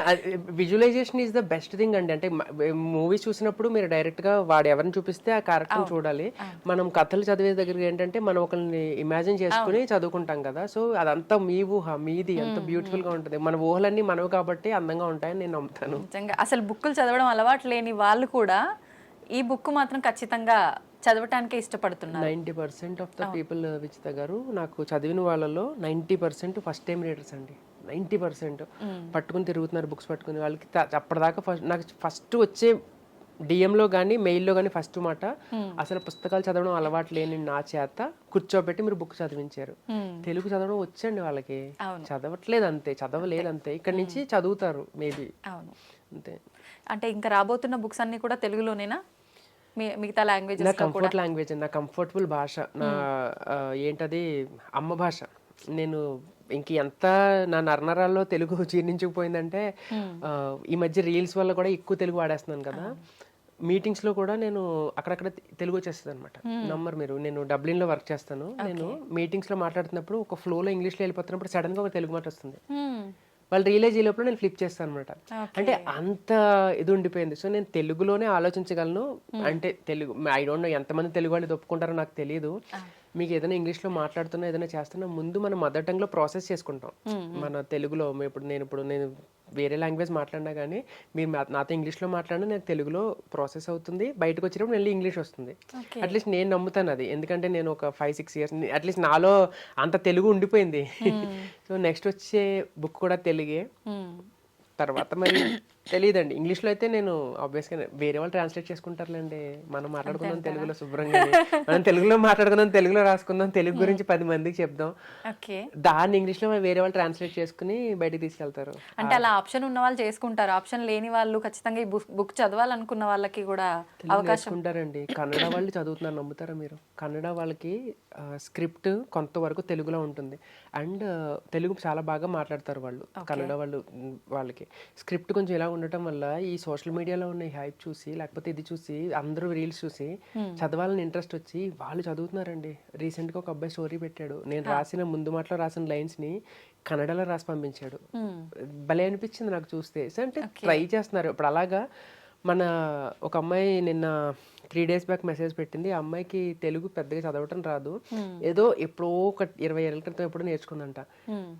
Speaker 2: visualisation is the best thing అండి. అంటే మూవీ చూసినప్పుడు మీరు డైరెక్ట్ గా వాడు ఎవరిని చూపిస్తే ఆ క్యారెక్టర్ చూడాలి. మనం కథలు చదివే దగ్గర ఏంటంటే మనం ఒకరిని ఇమాజిన్ చేసుకుని చదువుకుంటాం కదా. సో అదంతా మీ ఊహ, మీది ఎంత బ్యూటిఫుల్ గా ఉంటుంది. మన ఊహలన్నీ మనవి కాబట్టి అందంగా ఉంటాయని నేను నమ్ముతాను.
Speaker 1: నిజంగా అసలు బుక్కులు చదవడం అలవాటు లేని వాళ్ళు కూడా ఈ బుక్ మాత్రం ఖచ్చితంగా చదవటానికి ఇష్టపడుతున్నారు.
Speaker 2: 90% ఆఫ్ ద పీపుల్ విచిత గారు, నాకు చదివిన వాళ్ళలో 90% ఫస్ట్ టైం రీడర్స్ అండి. 90% పట్టుకుని తిరుగుతున్నారు బుక్స్ పట్టుకుని. వాళ్ళకి అప్పటిదాకా నాకు ఫస్ట్ వచ్చే డిఎంలో కానీ మెయిల్లో కానీ ఫస్ట్ మాట, అసలు పుస్తకాలు చదవడం అలవాటు లేని నా చేత కూర్చోబెట్టి మీరు బుక్ చదివించారు. తెలుగు చదవడం వచ్చండి వాళ్ళకి, చదవట్లేదు అంతే, చదవలేదు అంతే. ఇక్కడ నుంచి చదువుతారు మేబీ అంతే.
Speaker 1: అంటే ఇంకా రాబోతున్న బుక్స్ అన్ని కూడా తెలుగులోనేనా, మిగతా లాంగ్వేజ్?
Speaker 2: నా కంఫర్ట్ లాంగ్వేజ్, నా కంఫర్టబుల్ భాష, నా ఏంటది అమ్మ భాష. నేను ఇంక ఎంత నా నరనరాల్లో తెలుగు జీర్ణించుకుపోయిందంటే ఈ మధ్య రీల్స్ వల్ల కూడా ఎక్కువ తెలుగు వాడేస్తున్నాను కదా. మీటింగ్స్లో కూడా నేను అక్కడక్కడ తెలుగు వచ్చేస్తుంది అనమాట. నంబర్ మీరు నేను డబ్లిన్లో వర్క్ చేస్తాను. నేను మీటింగ్స్లో మాట్లాడుతున్నప్పుడు ఒక ఫ్లోలో ఇంగ్లీష్లో వెళ్ళిపోతున్నప్పుడు సడన్గా ఒక తెలుగు మాట వస్తుంది. వాళ్ళు రియలైజ్ అయ్యే లోపల నేను ఫ్లిప్ చేస్తాను అనమాట. అంటే అంత ఇది ఉండిపోయింది. సో నేను తెలుగులోనే ఆలోచించగలను. అంటే తెలుగు ఐ డోంట్ నో ఎంతమంది తెలుగు వాళ్ళు ఇది ఒప్పుకుంటారో నాకు తెలియదు. మీకు ఏదైనా ఇంగ్లీష్లో మాట్లాడుతున్నా ఏదైనా చేస్తున్నా ముందు మనం మదర్ టంగ్లో ప్రాసెస్ చేసుకుంటాం. మన తెలుగులో నేను వేరే లాంగ్వేజ్ మాట్లాడినా కానీ మీరు నాతో ఇంగ్లీష్లో మాట్లాడినా నాకు తెలుగులో ప్రాసెస్ అవుతుంది. బయటకు వచ్చినప్పుడు మళ్ళీ ఇంగ్లీష్ వస్తుంది. అట్లీస్ట్ నేను నమ్ముతాను అది. ఎందుకంటే నేను ఒక 5-6 ఇయర్స్ అట్లీస్ట్ నాలో అంత తెలుగు ఉండిపోయింది. సో నెక్స్ట్ వచ్చే బుక్ కూడా తెలుగే. తర్వాత మరి తెలియదండి. ఇంగ్లీష్లో అయితే నేను ఆబ్వియస్గా వేరే వాళ్ళు ట్రాన్స్లేట్ చేసుకుంటారులేండి. మనం మాట్లాడుకుందాం తెలుగులో శుభ్రంగా. మనం తెలుగులో మాట్లాడుకుందాం, తెలుగులో రాసుకుందాం, తెలుగు గురించి 10 మందికి చెప్దాం. దాన్ని ఇంగ్లీష్లో వేరే వాళ్ళు ట్రాన్స్లేట్ చేసుకుని బయటకు తీసుకెళ్తారు.
Speaker 1: అంటే అలా ఆప్షన్ ఉన్న వాళ్ళు చేసుకుంటారు. ఆప్షన్ లేని వాళ్ళు ఖచ్చితంగా ఈ బుక్ చదవాలనుకున్న వాళ్ళకి కూడా అవకాశం
Speaker 2: ఉంటారండి. కన్నడ వాళ్ళు చదువుతున్నారు, నమ్ముతారా మీరు? కన్నడ వాళ్ళకి స్క్రిప్ట్ కొంతవరకు తెలుగులో ఉంటుంది. అండ్ తెలుగు చాలా బాగా మాట్లాడతారు వాళ్ళు. కన్నడ వాళ్ళకి స్క్రిప్ట్ కొంచెం ఇలా ఉండటం వల్ల ఈ సోషల్ మీడియాలో ఉన్న హైప్ చూసి లేకపోతే ఇది చూసి అందరూ రీల్స్ చూసి చదవాలని ఇంట్రెస్ట్ వచ్చి వాళ్ళు చదువుతున్నారండి. రీసెంట్గా ఒక అబ్బాయి స్టోరీ పెట్టాడు. నేను రాసిన ముందు మాటలో రాసిన లైన్స్ని కన్నడలో రాసి పంపించాడు. భలే అనిపించింది నాకు చూస్తే. అంటే ట్రై చేస్తున్నారు ఇప్పుడు. అలాగా మన ఒక అమ్మాయి నిన్న 3 days బ్యాక్ మెసేజ్ పెట్టింది. ఆ అమ్మాయికి తెలుగు పెద్దగా చదవటం రాదు. ఏదో ఎప్పుడో ఒక 20 ఏళ్ళ క్రితం ఎప్పుడో నేర్చుకుందంట.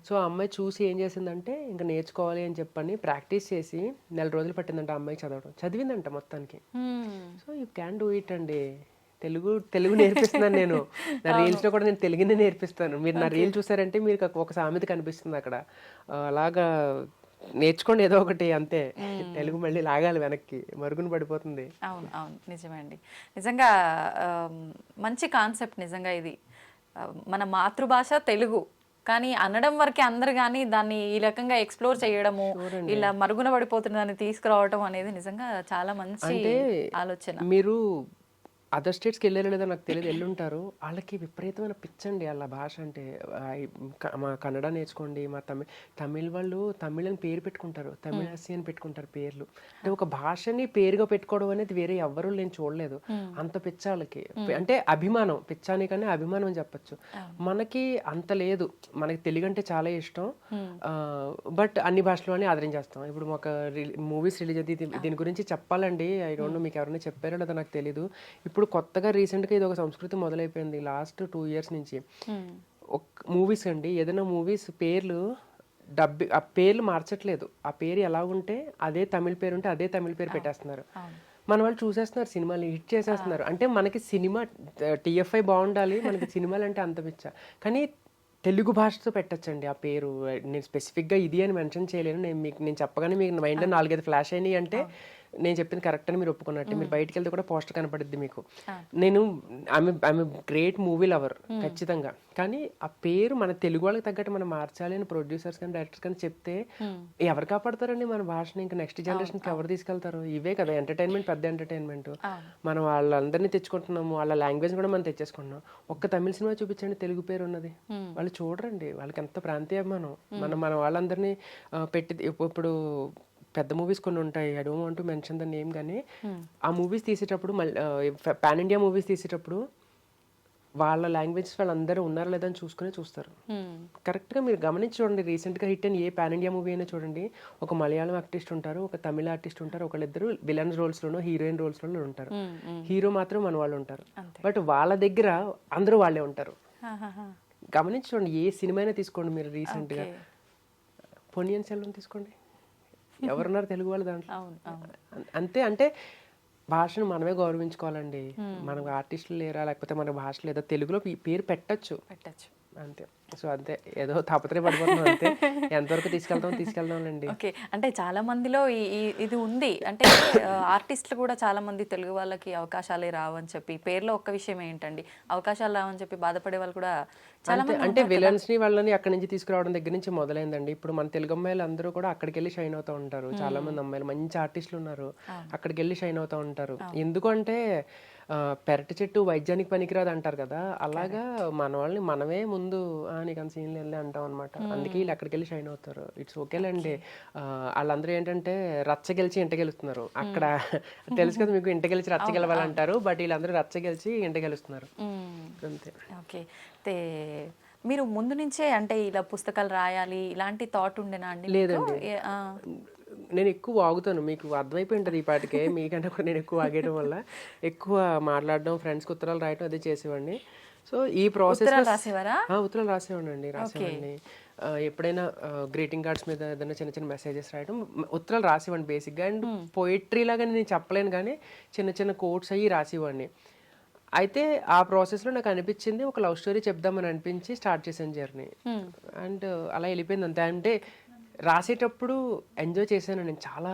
Speaker 2: సో ఆ అమ్మాయి చూసి ఏం చేసిందంటే ఇంకా నేర్చుకోవాలి అని చెప్పని ప్రాక్టీస్ చేసి 4 రోజులు పట్టిందంట ఆ అమ్మాయికి చదవడం. చదివిందంట మొత్తానికి. So you can do it అండి. తెలుగు నేర్పిస్తున్నాను నేను. నా రీల్స్లో కూడా నేను తెలుగునే నేర్పిస్తాను. మీరు నా రీల్ చూసారంటే మీరు ఒక సామెత కనిపిస్తుంది అక్కడ. అలాగా నేర్చుకోండి ఏదో ఒకటి, అంతే. తెలుగు మళ్ళీ లాగాలి వెనక్కి, మరుగున పడిపోతుంది.
Speaker 1: అవును అవును, నిజమే అండి. నిజంగా మంచి కాన్సెప్ట్ నిజంగా ఇది. మన మాతృభాష తెలుగు కానీ అనడం వరకే అందరు కానీ దాన్ని ఈ రకంగా ఎక్స్ప్లోర్ చేయడము, ఇలా మరుగున పడిపోతున్న దాన్ని తీసుకురావడం అనేది నిజంగా చాలా మంచి ఆలోచన.
Speaker 2: మీరు అదర్ స్టేట్స్కి వెళ్ళారో లేదో నాకు తెలియదు, వెళ్ళుంటారు. వాళ్ళకి విపరీతమైన పిచ్చండి వాళ్ళ భాష అంటే. మా కన్నడ నేర్చుకోండి, మా తమిళ్ వాళ్ళు తమిళ్ అని పేరు పెట్టుకుంటారు, తమిళాసి అని పెట్టుకుంటారు పేర్లు. అంటే ఒక భాషని పేరుగా పెట్టుకోవడం అనేది వేరే ఎవ్వరూ నేను చూడలేదు. అంత పిచ్చ వాళ్ళకి. అంటే అభిమానం, పిచ్చాని కానీ అభిమానం అని చెప్పచ్చు. మనకి అంత లేదు. మనకి తెలుగు అంటే చాలా ఇష్టం, బట్ అన్ని భాషలోనే ఆదరించేస్తాం. ఇప్పుడు ఒక మూవీస్ రిలీజ్ అయితే దీని గురించి చెప్పాలండి. ఐ డోంట్ నో మీకు ఎవరైనా చెప్పారో లేదో నాకు తెలీదు. ఇప్పుడు కొత్తగా రీసెంట్గా ఇది ఒక సంస్కృతి మొదలైపోయింది లాస్ట్ 2 years నుంచి. మూవీస్ అండి, ఏదైనా మూవీస్ పేర్లు ఆ పేర్లు మార్చట్లేదు. ఆ పేరు ఎలా ఉంటే అదే తమిళ పేరు ఉంటే అదే తమిళ పేరు పెట్టేస్తున్నారు. మన వాళ్ళు చూసేస్తున్నారు, సినిమాలు హిట్ చేసేస్తున్నారు. అంటే మనకి సినిమా TFI బాగుండాలి, మనకి సినిమాలు అంటే అంత పిచ్చ. కానీ తెలుగు భాషతో పెట్టచ్చండి ఆ పేరు. నేను స్పెసిఫిక్గా ఇది అని మెన్షన్ చేయలేను. నేను చెప్పగానే మీకు మైండ్లో 4-5 ఫ్లాష్ అయినాయి అంటే నేను చెప్పింది కరెక్ట్ అని మీరు ఒప్పుకున్నట్టు. మీరు బయటకు వెళ్తే కూడా పోస్టర్ కనపడుద్ది మీకు. నేను ఐఎమ్ గ్రేట్ మూవీ లవర్ ఖచ్చితంగా. కానీ ఆ పేరు మన తెలుగు వాళ్ళకి తగ్గట్టు మనం మార్చాలి అని ప్రొడ్యూసర్స్ కానీ డైరెక్టర్స్ కానీ చెప్తే ఎవరు కాపాడతారండి మన భాషని? ఇంకా నెక్స్ట్ జనరేషన్కి ఎవరు తీసుకెళ్తారు? ఇవే కదా ఎంటర్టైన్మెంట్, పెద్ద ఎంటర్టైన్మెంట్. మనం వాళ్ళందరినీ తెచ్చుకుంటున్నాము, వాళ్ళ లాంగ్వేజ్ కూడా మనం తెచ్చేసుకుంటున్నాం. ఒక్క తమిళ సినిమా చూపించండి తెలుగు పేరు ఉన్నది, వాళ్ళు చూడరండి. వాళ్ళకి ఎంత ప్రాంతీయభిమానం. మన వాళ్ళందరినీ పెట్టి ఇప్పుడు పెద్ద మూవీస్ కొన్ని ఉంటాయి, I don't want to mention the name, కానీ ఆ మూవీస్ తీసేటప్పుడు పాన్ ఇండియా మూవీస్ తీసేటప్పుడు వాళ్ళ లాంగ్వేజ్ వాళ్ళందరూ ఉన్నారా లేదా అని చూస్తారు. కరెక్ట్గా మీరు గమనించి చూడండి. రీసెంట్గా హిట్ అయిన ఏ పాన్ ఇండియా మూవీ అయినా చూడండి, ఒక మలయాళం ఆర్టిస్ట్ ఉంటారు, ఒక తమిళ ఆర్టిస్ట్ ఉంటారు, ఒకళ్ళిద్దరు విలన్ రోల్స్లోనో హీరోయిన్ రోల్స్లోనో ఉంటారు. హీరో మాత్రం మన వాళ్ళు ఉంటారు. బట్ వాళ్ళ దగ్గర అందరూ వాళ్ళే ఉంటారు. గమనించి చూడండి. ఏ సినిమా అయినా తీసుకోండి మీరు. రీసెంట్గా పొన్నియిన్ సెల్వన్ తీసుకోండి, ఎవరున్నారు తెలుగు వాళ్ళు దాంట్లో? అంతే. అంటే భాషను మనమే గౌరవించుకోవాలండి. మనకు ఆర్టిస్టులు లేరా, లేకపోతే మన భాష లేదా, తెలుగులో పేరు పెట్టచ్చు అంతే. సో అంతే, ఏదో తాపత్రయ పడిపోతున్నాం అంతే. ఎంతవరకు తీసుకెళ్దాంలేండి.
Speaker 1: ఓకే, అంటే చాలా మందిలో ఇది ఉంది. అంటే ఆర్టిస్టులు కూడా చాలా మంది తెలుగు వాళ్ళకి అవకాశాలే రావని చెప్పి, పేర్లో ఒక్క విషయం ఏంటండి, అవకాశాలు రావని చెప్పి బాధపడే వాళ్ళు కూడా చాలా మంది.
Speaker 2: అంటే విలన్స్ ని వాళ్ళని అక్కడి నుంచి తీసుకురావడం దగ్గర నుంచి మొదలైందండి. ఇప్పుడు మన తెలుగు అమ్మాయిలు అందరూ కూడా అక్కడికి వెళ్ళి షైన్ అవుతూ ఉంటారు. చాలా మంది అమ్మాయిలు మంచి ఆర్టిస్టులు ఉన్నారు, అక్కడికి వెళ్ళి షైన్ అవుతూ ఉంటారు. ఎందుకంటే పెరటి చెట్టు వైద్యానికి పనికిరాదు అంటారు కదా, అలాగా మన వాళ్ళని మనమే ముందు నీకు అంత సీన్ వెళ్ళి అంటాం అనమాట. అందుకే వీళ్ళు ఎక్కడికి వెళ్ళి షైన్ అవుతారు. ఇట్స్ ఓకేలేండి. వాళ్ళందరూ ఏంటంటే రచ్చ గెలిచి ఇంట గెలుస్తున్నారు అక్కడ. తెలుసు కదా మీకు, ఇంట గెలిచి రచ్చ గెలవాలంటారు, బట్ వీళ్ళందరూ రచ్చ గెలిచి ఇంట గెలుస్తున్నారు అంతే.
Speaker 1: ఓకే. మీరు ముందు నుంచే అంటే ఇలా పుస్తకాలు రాయాలి ఇలాంటి థాట్ ఉండేనా అండి?
Speaker 2: లేదండి, నేను ఎక్కువ వాగుతాను, మీకు అర్థమైపోయి ఉంటుంది ఈ పాటికే. మీకంటే కూడా నేను ఎక్కువ వాగేయడం వల్ల ఎక్కువ మాట్లాడడం, ఫ్రెండ్స్కి ఉత్తరాలు రాయడం అదే చేసేవాడిని. సో ఈ ప్రాసెస్
Speaker 1: రాసేవారా?
Speaker 2: ఉత్తరాలు రాసేవాడిని. ఎప్పుడైనా గ్రీటింగ్ కార్డ్స్ మీద ఏదైనా చిన్న చిన్న మెసేజెస్ రాయడం, ఉత్తరాలు రాసేవాడిని బేసిక్గా. అండ్ పోయిట్రీ లాగా నేను చెప్పలేను కానీ చిన్న చిన్న కోట్స్ అయ్యి రాసేవాడిని. అయితే ఆ ప్రాసెస్లో నాకు అనిపించింది ఒక లవ్ స్టోరీ చెప్దామని అనిపించి స్టార్ట్ చేశాను జర్నీ. అండ్ అలా వెళ్ళిపోయింది అంతే. అంటే రాసేటప్పుడు ఎంజాయ్ చేశాను, నేను చాలా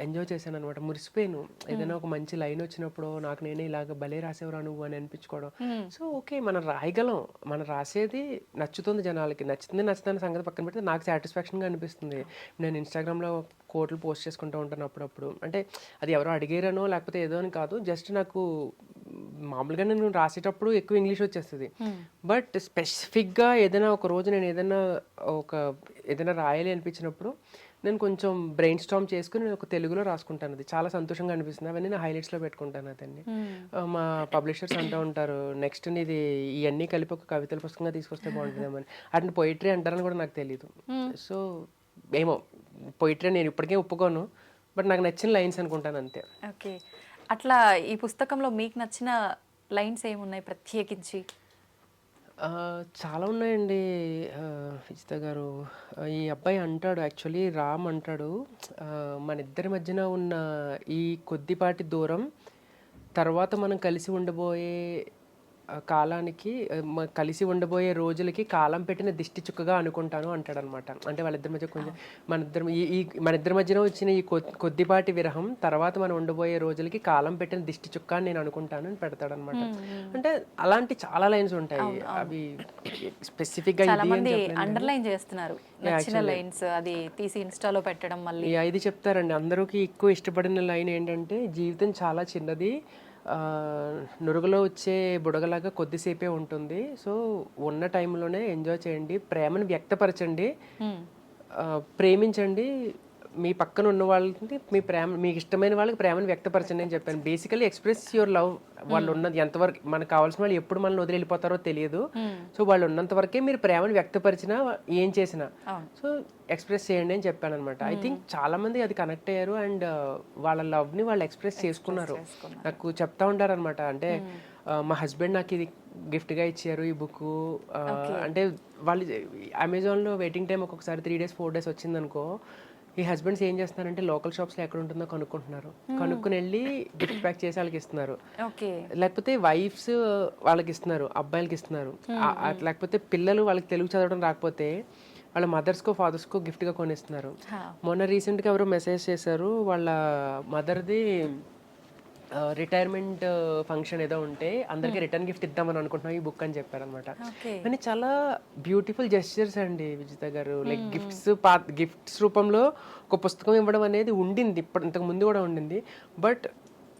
Speaker 2: ఎంజాయ్ చేశాను అనమాట. మురిసిపోయాను. ఏదైనా ఒక మంచి లైన్ వచ్చినప్పుడు నాకు నేనే ఇలాగ భలే రాసేవరా నువ్వు అని అనిపించుకోవడం. సో ఓకే, మనం రాయగలం, మనం రాసేది నచ్చుతుంది జనాలకి, నచ్చుతుంది సంగతి పక్కన పెడితే నాకు సాటిస్ఫాక్షన్గా అనిపిస్తుంది. నేను ఇన్స్టాగ్రామ్లో కోట్లు పోస్ట్ చేసుకుంటూ ఉంటాను అప్పుడప్పుడు. అంటే అది ఎవరో అడిగారనో లేకపోతే ఏదో అని కాదు, జస్ట్ నాకు మామూలుగా నేను రాసేటప్పుడు ఎక్కువ ఇంగ్లీష్ వచ్చేస్తుంది. బట్ స్పెసిఫిక్గా ఏదైనా ఒక రోజు నేను ఏదైనా రాయాలి అనిపించినప్పుడు నేను కొంచెం బ్రెయిన్ స్టార్మ్ చేసుకుని నేను ఒక తెలుగులో రాసుకుంటాను. అది చాలా సంతోషంగా అనిపిస్తుంది. అవన్నీ నేను హైలైట్స్లో పెట్టుకుంటాను. అతన్ని మా పబ్లిషర్స్ అంటూ ఉంటారు, నెక్స్ట్ ఇది ఇవన్నీ కలిపి ఒక కవితల పుస్తకంగా తీసుకొస్తే బాగుంటుందేమని. అటు పొయిటరీ అంటారని కూడా నాకు తెలియదు. సో ఏమో పొయిటరీ నేను ఇప్పటికే ఒప్పుకోను, బట్ నాకు నచ్చిన లైన్స్ అనుకుంటాను అంతే.
Speaker 1: ఓకే. అట్లా ఈ పుస్తకంలో మీకు నచ్చిన లైన్స్ ఏమున్నాయి ప్రత్యేకించి?
Speaker 2: చాలా ఉన్నాయండి విజిత గారు. ఈ అబ్బాయి అంటాడు, యాక్చువల్లీ రామ్ అంటాడు, మన ఇద్దరి మధ్యన ఉన్న ఈ కొద్దిపాటి దూరం తర్వాత మనం కలిసి ఉండబోయే కాలానికి, కలిసి ఉండబోయే రోజులకి కాలం పెట్టిన దిష్టి చుక్కగా అనుకుంటాను అంటాడు అనమాట. అంటే వాళ్ళిద్దరి మధ్య కొంచెం మన ఇద్దరి మధ్యన వచ్చిన ఈ కొద్దిపాటి విరహం తర్వాత మనం ఉండబోయే రోజులకి కాలం పెట్టిన దిష్టి చుక్క అని నేను అనుకుంటాను అని పెడతాడు అనమాట. అంటే అలాంటి చాలా లైన్స్ ఉంటాయి. అవి స్పెసిఫిక్ గా
Speaker 1: అండర్లైన్ చేస్తున్నారు నచ్చిన లైన్స్, అది తీసి ఇన్స్టాలో పెట్టడం. మళ్ళీ
Speaker 2: ఇది చెప్తారండి అందరికి ఎక్కువ ఇష్టపడిన లైన్ ఏంటంటే, జీవితం చాలా చిన్నది, నురుగులో వచ్చే బుడగలాగా కొద్దిసేపే ఉంటుంది, సో ఉన్న టైంలోనే ఎంజాయ్ చేయండి, ప్రేమను వ్యక్తపరచండి, ప్రేమించండి, మీ పక్కన ఉన్న వాళ్ళకి మీకు ఇష్టమైన వాళ్ళకి ప్రేమను వ్యక్తపరచండి అని చెప్పాను. Basically express your love. వాళ్ళు ఉన్నది ఎంతవరకు, మనకు కావాల్సిన వాళ్ళు ఎప్పుడు మనల్ని వదిలి వెళ్ళిపోతారో తెలియదు. సో వాళ్ళు ఉన్నంత వరకే మీరు ప్రేమను వ్యక్తపరిచినా ఏం చేసినా సో ఎక్స్ప్రెస్ చేయండి అని చెప్పాను అనమాట. ఐ థింక్ చాలా మంది అది కనెక్ట్ అయ్యారు అండ్ వాళ్ళ లవ్ ని వాళ్ళు ఎక్స్ప్రెస్ చేసుకున్నారు. నాకు చెప్తా ఉంటారు అనమాట. అంటే మా హస్బెండ్ నాకు ఇది గిఫ్ట్ గా ఇచ్చారు ఈ బుక్. అంటే వాళ్ళు అమెజాన్లో వెయిటింగ్ టైం ఒక్కొక్కసారి 3 days 4 days వచ్చింది అనుకో, ఈ హస్బెండ్స్ ఏం చేస్తున్నారంటే లోకల్ షాప్స్లో ఎక్కడ ఉంటుందో కనుక్కుంటున్నారు, కనుక్కుని వెళ్ళి గిఫ్ట్ ప్యాక్ చేసి వాళ్ళకి ఇస్తున్నారు. లేకపోతే వైఫ్స్ వాళ్ళకి ఇస్తున్నారు, అబ్బాయిలకి ఇస్తున్నారు. లేకపోతే పిల్లలు వాళ్ళకి తెలుగు చదవడం రాకపోతే వాళ్ళ మదర్స్కో ఫాదర్స్కో గిఫ్ట్గా కొనిస్తున్నారు. మొన్న రీసెంట్గా ఎవరో మెసేజ్ చేశారు, వాళ్ళ మదర్ది రిటైర్మెంట్ ఫంక్షన్ ఏదో ఉంటే అందరికి రిటర్న్ గిఫ్ట్ ఇద్దామని అనుకుంటున్నాం ఈ బుక్ అని చెప్పారనమాట. కానీ చాలా బ్యూటిఫుల్ జెస్చర్స్ అండి విజిత గారు. లైక్ గిఫ్ట్స్ రూపంలో ఒక పుస్తకం ఇవ్వడం అనేది ఉండింది, ఇంతకు ముందు కూడా ఉండింది. బట్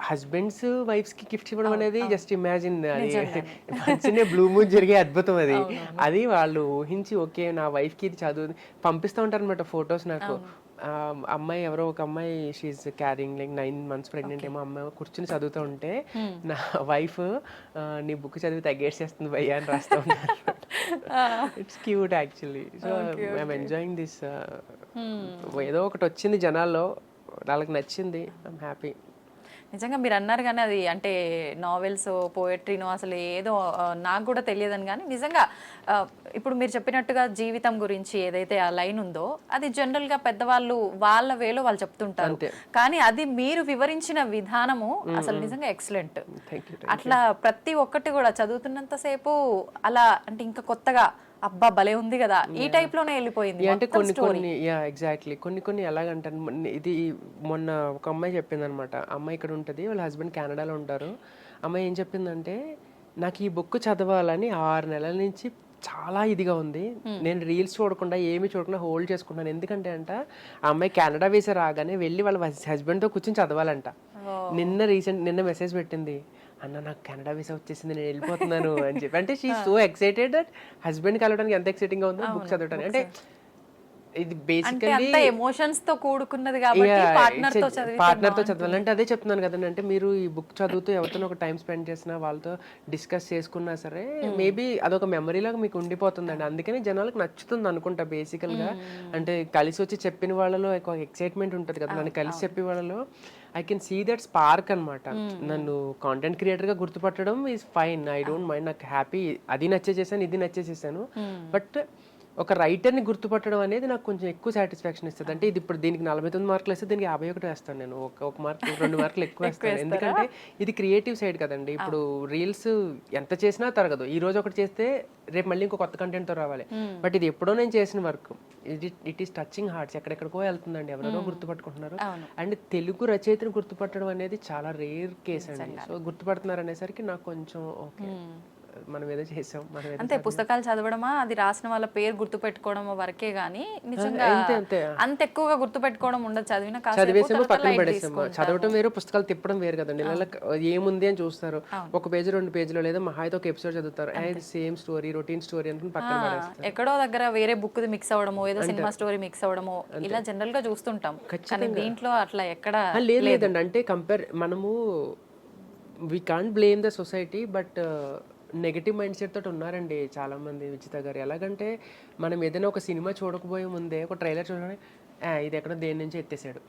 Speaker 2: హస్బెండ్స్ వైఫ్స్ కి గిఫ్ట్స్ ఇవ్వడం అనేది జస్ట్ ఇమాజిన్, అది మంచిగా బ్లూ మూన్ జరిగే అద్భుతం. అది వాళ్ళు ఊహించి ఓకే నా వైఫ్ కి ఇది చదువు పంపిస్తూ ఉంటారు అనమాట ఫొటోస్. నాకు అమ్మాయి ఎవరో ఒక అమ్మాయి she's carrying like 9 months pregnant ఏమో, అమ్మాయి కూర్చుని చదువుతూ ఉంటే నా వైఫ్ నీ బుక్ చదివి తగ్గేసేస్తుంది భయ్యా అని రాస్తూ ఉంటారు. It's cute actually. So I'm enjoying this. ఏదో ఒకటి వచ్చింది జనాల్లో, వాళ్ళకి నచ్చింది, ఐఎమ్ హ్యాపీ.
Speaker 1: నిజంగా మీరు అన్నారు కానీ అది అంటే నావెల్స్ పోయట్రీనో అసలు ఏదో నాకు కూడా తెలియదని, కానీ నిజంగా ఇప్పుడు మీరు చెప్పినట్టుగా జీవితం గురించి ఏదైతే ఆ లైన్ ఉందో అది జనరల్గా పెద్దవాళ్ళు వాళ్ళ వేలో వాళ్ళు చెప్తుంటారు, కానీ అది మీరు వివరించిన విధానము అసలు నిజంగా ఎక్సలెంట్. అట్లా ప్రతి ఒక్కటి కూడా చదువుతున్నంతసేపు అలా అంటే ఇంకా కొత్తగా అబ్బా భలే ఉంది కదా ఈ టైప్ లోనే వెళ్ళిపోయింది.
Speaker 2: అంటే ఎగ్జాక్ట్లీ కొన్ని ఎలాగంటారు, ఇది మొన్న ఒక అమ్మాయి చెప్పింది అనమాట. అమ్మాయి ఇక్కడ ఉంటుంది, వాళ్ళ హస్బెండ్ కెనడాలో ఉంటారు. అమ్మాయి ఏం చెప్పిందంటే, నాకు ఈ బుక్ చదవాలని 6 నెలల నుంచి చాలా ఇదిగా ఉంది, నేను రీల్స్ చూడకుండా ఏమి చూడకుండా హోల్డ్ చేసుకుంటాను. ఎందుకంటే అంట ఆ అమ్మాయి కెనడా వీసా రాగానే వెళ్ళి వాళ్ళ హస్బెండ్తో కూర్చొని చదవాలంట. నిన్న మెసేజ్ పెట్టింది, అన్న నాకు కెనడా వీసా వచ్చేసింది నేను వెళ్ళిపోతున్నాను అని చెప్పి. అంటే she so excited that husband కలవడానికి ఎంత ఎక్సైటింగ్ గా ఉందో బుక్ చదవడానికి. అంటే ఇది బేసికల్లీ
Speaker 1: ఎమోషన్స్ తో కూడుకున్నది కాబట్టి
Speaker 2: పార్ట్నర్ తో చదవాలంటే అదే చెప్తున్నాను కదండి. అంటే మీరు ఈ బుక్ చదువుతూ ఎవరితో ఒక టైం స్పెండ్ చేసినా వాళ్ళతో డిస్కస్ చేసుకున్నా సరే మేబీ అదొక మెమరీ లాగా మీకు ఉండిపోతుందండి. అందుకని జనాలకు నచ్చుతుంది అనుకుంటా బేసికల్ గా. అంటే కలిసి వచ్చి చెప్పిన వాళ్ళలో ఒక ఎక్సైట్మెంట్ ఉంటుంది కదా, నన్ను కలిసి చెప్పే వాళ్ళలో I can see that spark అనమాట. నన్ను కాంటెంట్ క్రియేటర్ గా గుర్తుపట్టడం is fine, I don't mind. నాకు హ్యాపీ, అది నచ్చేసేసాను ఇది నచ్చేసేసాను. బట్ ఒక రైటర్ని గుర్తుపట్టడం అనేది నాకు కొంచెం ఎక్కువ సాటిస్ఫాక్షన్ ఇస్తుంది. అంటే ఇది ఇప్పుడు దీనికి 49 మార్కులు వేస్తే దీనికి 51 వేస్తాను నేను. ఒక మార్క్ 2 మార్కులు ఎక్కువ వేస్తాను. ఎందుకంటే ఇది క్రియేటివ్ సైడ్ కదండి. ఇప్పుడు రీల్స్ ఎంత చేసినా తరగదు. ఈ రోజు ఒకటి చేస్తే రేపు మళ్ళీ ఇంకో కొత్త కంటెంట్తో రావాలి. బట్ ఇది ఎప్పుడో నేను చేసిన work, it is touching hearts. ఎక్కడెక్కడికో వెళ్తుందండి, ఎవరెవరో గుర్తుపట్టుకుంటున్నారు. అండ్ తెలుగు రచయితను గుర్తుపట్టడం అనేది చాలా రేర్ కేస్ అండి. సో గుర్తుపడుతున్నారు అనేసరికి నాకు కొంచెం ఓకే, మనం ఏదో చేసాం.
Speaker 1: అంతే, పుస్తకాలు చదవడమా, అది రాసిన వాళ్ళ పేరు గుర్తు పెట్టుకోవడం వరకే గానీ నిజంగా అంత ఎక్కువగా గుర్తు పెట్టుకోవడం ఉండదు.
Speaker 2: చదివేసేమో పక్కన పడేసాము. చదవటం వేరు, పుస్తకాలు తిప్పడం వేరు కదండి. ఏముంది అని చూస్తారు, ఒక పేజీ 2 పేజీలో లేదా మహా అయితే ఒక ఎపిసోడ్ చదువుతారు, సేమ్ స్టోరీ రొటీన్ స్టోరీ అనుకుని పక్కన పడేస్తారు.
Speaker 1: ఎక్కడో దగ్గర వేరే బుక్ మిక్స్ అవ్వడమో, ఏదో సినిమా స్టోరీ మిక్స్ అవ్వడమో ఇలా జనరల్ గా చూస్తుంటాం. కానీ దీంట్లో అట్లా ఎక్కడ
Speaker 2: లేదండి. అంటే మనము we can't blame the society, but negative mind set తోటి ఉన్నారండి చాలా మంది. విచిత గారు ఎలాగంటే, మనం ఏదైనా ఒక సినిమా చూడకపోయే ముందే ఒక ట్రైలర్ చూడగానే ఇది ఎక్కడో దేని నుంచి ఎత్తేసాడు.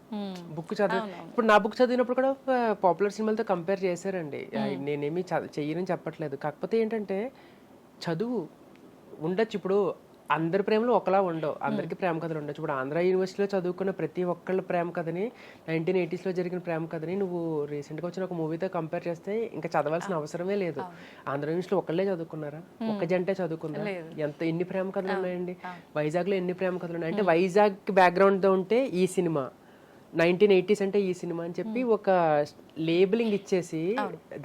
Speaker 2: బుక్ చదివి, ఇప్పుడు నా బుక్ చదివినప్పుడు కూడా పాపులర్ సినిమాలతో కంపేర్ చేశారండి. నేనేమి చెయ్యనని చెప్పట్లేదు. కాకపోతే ఏంటంటే చదువు ఉండొచ్చు. ఇప్పుడు అందరి ప్రేమలు ఒకలా ఉండవు, అందరికీ ప్రేమ కథలు ఉండొచ్చు. ఇప్పుడు ఆంధ్ర యూనివర్సిటీలో చదువుకున్న ప్రతి ఒక్కళ్ళ ప్రేమ కథని, 1980s జరిగిన ప్రేమ కథని నువ్వు రీసెంట్గా వచ్చిన ఒక మూవీతో కంపేర్ చేస్తే ఇంకా చదవాల్సిన అవసరమే లేదు. ఆంధ్ర యూనివర్సిటీలో ఒకళ్ళే చదువుకున్నారా, ఒక్క జంటే చదువుకున్నారా? ఎన్ని ప్రేమ కథలు ఉన్నాయండి. వైజాగ్లో ఎన్ని ప్రేమ కథలు ఉన్నాయి. అంటే వైజాగ్ బ్యాక్గ్రౌండ్తో ఉంటే ఈ సినిమా, 1980s అంటే ఈ సినిమా అని చెప్పి ఒక లేబులింగ్ ఇచ్చేసి,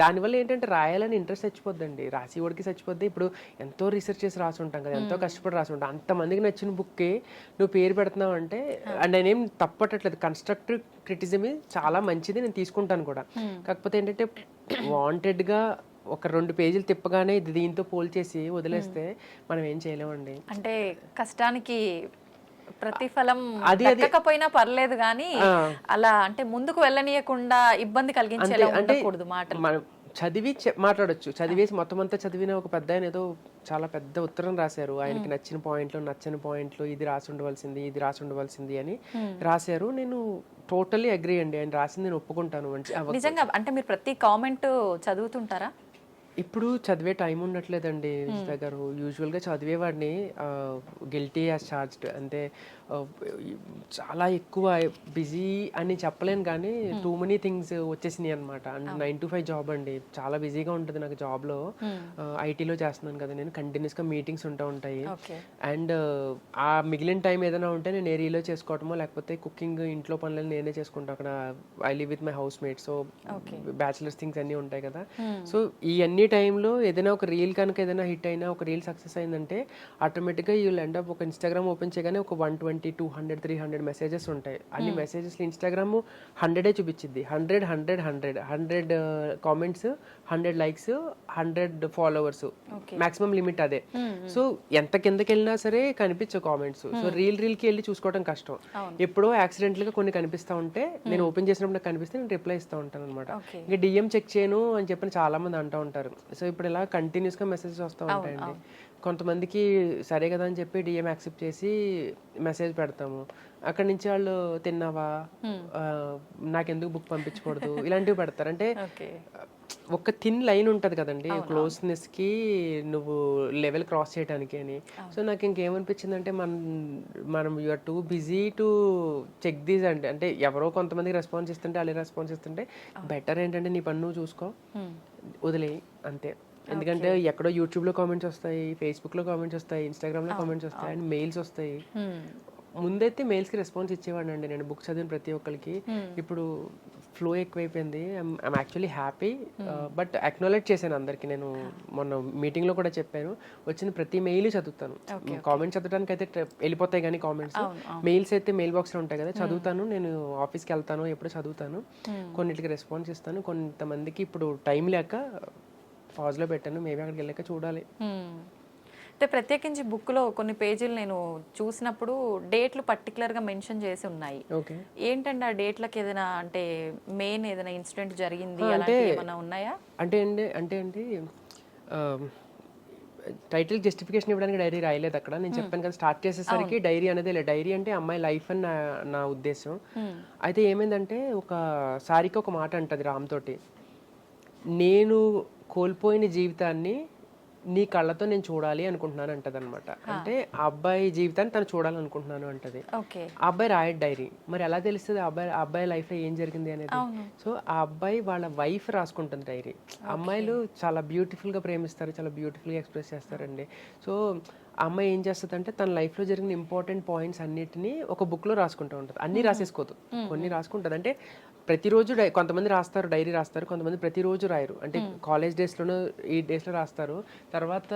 Speaker 2: దానివల్ల ఏంటంటే రాయాలని ఇంట్రెస్ట్ చచ్చిపోద్దండి, రాసేవాడికి చచ్చిపోద్ది. ఇప్పుడు ఎంతో రీసెర్చ్ చేసి రాసి ఉంటాం కదా, ఎంతో కష్టపడి రాసి ఉంటాం. అంతమందికి నచ్చిన బుక్కి నువ్వు పేరు పెడుతున్నావు అంటే, నేనేం తప్పట్టట్లేదు, కన్స్ట్రక్టివ్ క్రిటిసిజం చాలా మంచిది, నేను తీసుకుంటాను కూడా. కాకపోతే ఏంటంటే వాంటెడ్గా ఒక 2 పేజీలు తిప్పగానే ఇది దీంతో పోల్చేసి వదిలేస్తే మనం ఏం చేయలేమండి.
Speaker 1: అంటే కష్టానికి ప్రతిఫలం దక్కకపోయినా పర్లేదు కానీ అలా అంటే ముందుకు వెళ్ళనీయకుండా ఇబ్బంది కలిగించేలా ఉండకూడదు.
Speaker 2: మనం చదివి మాట్లాడొచ్చు. చదివేసి మొత్తం అంతా చదివిన ఒక పెద్ద ఆయన ఏదో చాలా పెద్ద ఉత్తరం రాశారు, ఆయనకి నచ్చిన పాయింట్లు నచ్చని పాయింట్లు, ఇది రాసి ఉండవలసింది ఇది రాసి ఉండవలసింది అని రాశారు. నేను టోటల్లీ అగ్రీ అండి, ఆయన రాసింది నేను ఒప్పుకుంటాను.
Speaker 1: నిజంగా అంటే మీరు ప్రతి కామెంట్ చదువుతుంటారా?
Speaker 2: ఇప్పుడు చదివే టైం ఉండట్లేదండి విజిత గారు. యూజువల్గా చదివేవాడిని, గిల్టీ యాజ్ చార్జ్డ్. అంటే చాలా ఎక్కువ బిజీ అని చెప్పలేను కానీ టూ మెనీ థింగ్స్ వచ్చేసినాయి అనమాట. అండ్ 9 to 5 జాబ్ అండి, చాలా బిజీగా ఉంటుంది నాకు జాబ్లో. ఐటీలో చేస్తున్నాను కదా నేను, కంటిన్యూస్గా మీటింగ్స్ ఉంటాయి. అండ్ ఆ మిగిలిన టైం ఏదైనా ఉంటే నేను ఏరియాలో చేసుకోవటమో, లేకపోతే కుకింగ్ ఇంట్లో పనులను నేనే చేసుకుంటాను. అక్కడ I live with my housemate, so bachelors things అన్నీ ఉంటాయి కదా. సో ఈ అన్ని టైంలో ఏదైనా ఒక రీల్ కనుక ఏదైనా హిట్ అయినా, ఒక రీల్ సక్సెస్ అయిందంటే ఆటోమేటిక్గా యూ విల్ ఎండ్ అప్ ఒక ఇన్స్టాగ్రామ్ ఓపెన్ చేయగానే ఒక 120, 200, 300 మెసేజెస్ ఉంటాయి. అన్ని మెసేజెస్లో ఇన్స్టాగ్రామ్ 100 చూపించింది. 100 comments, 100 likes, 100 followers, maximum limit అదే. సో ఎంత కిందకి వెళ్ళినా సరే కనిపించవు కామెంట్స్. సో రీల్కి వెళ్ళి చూసుకోవడం కష్టం. ఎప్పుడో యాక్సిడెంట్గా కొన్ని కనిపిస్తూ ఉంటే, నేను ఓపెన్ చేసినప్పుడు నాకు కనిపిస్తే నేను రిప్లై ఇస్తూ ఉంటాను అనమాట. ఇంకా డిఎం చెక్ చేయను అని చెప్పి చాలా మంది అంటూ ఉంటారు. సో ఇప్పుడు ఇలా కంటిన్యూస్గా మెసేజెస్ వస్తూ ఉంటాయండి. కొంతమందికి సరే కదా అని చెప్పి డిఎం యాక్సెప్ట్ చేసి మెసేజ్ పెడతాము. అక్కడి నుంచి వాళ్ళు తిన్నావా, నాకెందుకు బుక్ పంపించకూడదు, ఇలాంటివి పెడతారు. అంటే ఒక థిన్ లైన్ ఉంటుంది కదండి క్లోజ్నెస్కి, నువ్వు లెవెల్ క్రాస్ చేయడానికి అని. సో నాకు ఇంకేమనిపించింది అంటే, మనం you're too busy to check these అంటే. అంటే ఎవరో కొంతమందికి రెస్పాన్స్ ఇస్తుంటే, వాళ్ళు రెస్పాన్స్ ఇస్తుంటే బెటర్ ఏంటంటే నీ పని నువ్వు చూసుకో, వదిలేయి అంతే. ఎందుకంటే ఎక్కడో యూట్యూబ్లో కామెంట్స్ వస్తాయి, ఫేస్బుక్లో కామెంట్స్ వస్తాయి, ఇన్స్టాగ్రామ్లో కామెంట్స్ వస్తాయి, అండ్ మెయిల్స్ వస్తాయి. ముందైతే మెయిల్స్కి రెస్పాన్స్ ఇచ్చేవాడిని అండి నేను, బుక్ చదివిన ప్రతి ఒక్కరికి. ఇప్పుడు ఫ్లో ఎక్కువైపోయింది. I'm actually happy, but acknowledge చేశాను అందరికి. నేను మొన్న మీటింగ్లో కూడా చెప్పాను, వచ్చిన ప్రతి మెయిల్ చదువుతాను. కామెంట్స్ చదవడానికి అయితే వెళ్ళిపోతాయి, కానీ కామెంట్స్ మెయిల్స్ అయితే మెయిల్ బాక్స్లో ఉంటాయి కదా, చదువుతాను. నేను ఆఫీస్కి వెళ్తాను, ఎప్పుడు చదువుతాను, కొన్నిటికి రెస్పాన్స్ ఇస్తాను, కొంతమందికి ఇప్పుడు టైం లేక పాజ్లో పెట్టాను. మేబీ అక్కడికి వెళ్ళాక చూడాలి.
Speaker 1: అంటే ప్రత్యేకించి బుక్లో కొన్ని పేజీలు నేను చూసినప్పుడు డేట్లు పర్టికులర్గా మెన్షన్ చేసి ఉన్నాయి.
Speaker 2: ఓకే,
Speaker 1: ఏంటంటే ఆ డేట్లకు ఏదైనా అంటే మెయిన్ ఏదైనా ఇన్సిడెంట్ జరిగింది అలాంటి ఏమైనా ఉన్నాయా?
Speaker 2: అంటే అండి టైటిల్ జస్టిఫికేషన్ ఇవ్వడానికి డైరీ రాయలేదు అక్కడ. నేను చెప్పాను కదా, స్టార్ట్ చేసేసరికి డైరీ అనేది లేదు. డైరీ అంటే అమ్మాయి లైఫ్ అని నా ఉద్దేశం. అయితే ఏమైందంటే, ఒకసారికి ఒక మాట అంటది రామ్ తోటి, నేను కోల్పోయిన జీవితాన్ని నీ కళ్ళతో నేను చూడాలి అనుకుంటున్నాను అంటది అనమాట. అంటే ఆ అబ్బాయి జీవితాన్ని తను చూడాలనుకుంటున్నాను అంటది. ఆ అబ్బాయి రాయడ్ డైరీ. మరి ఎలా తెలుస్తుంది ఆ అబ్బాయి లైఫ్ లో ఏం జరిగింది అనేది? సో ఆ అబ్బాయి వాళ్ళ వైఫ్ రాసుకుంటుంది డైరీ. అమ్మాయిలు చాలా బ్యూటిఫుల్ గా ప్రేమిస్తారు, చాలా బ్యూటిఫుల్ గా ఎక్స్ప్రెస్ చేస్తారండి. సో ఆ అమ్మాయి ఏం చేస్తుంది అంటే, తన లైఫ్ లో జరిగిన ఇంపార్టెంట్ పాయింట్స్ అన్నిటిని ఒక బుక్ లో రాసుకుంటూ ఉంటుంది. అన్ని రాసేసుకోదు, కొన్ని రాసుకుంటుంది. అంటే ప్రతిరోజు కొంతమంది రాస్తారు, డైరీ రాస్తారు, కొంతమంది ప్రతిరోజు రాయరు. అంటే కాలేజ్ డేస్లోనూ ఈ డేస్లో రాస్తారు. తర్వాత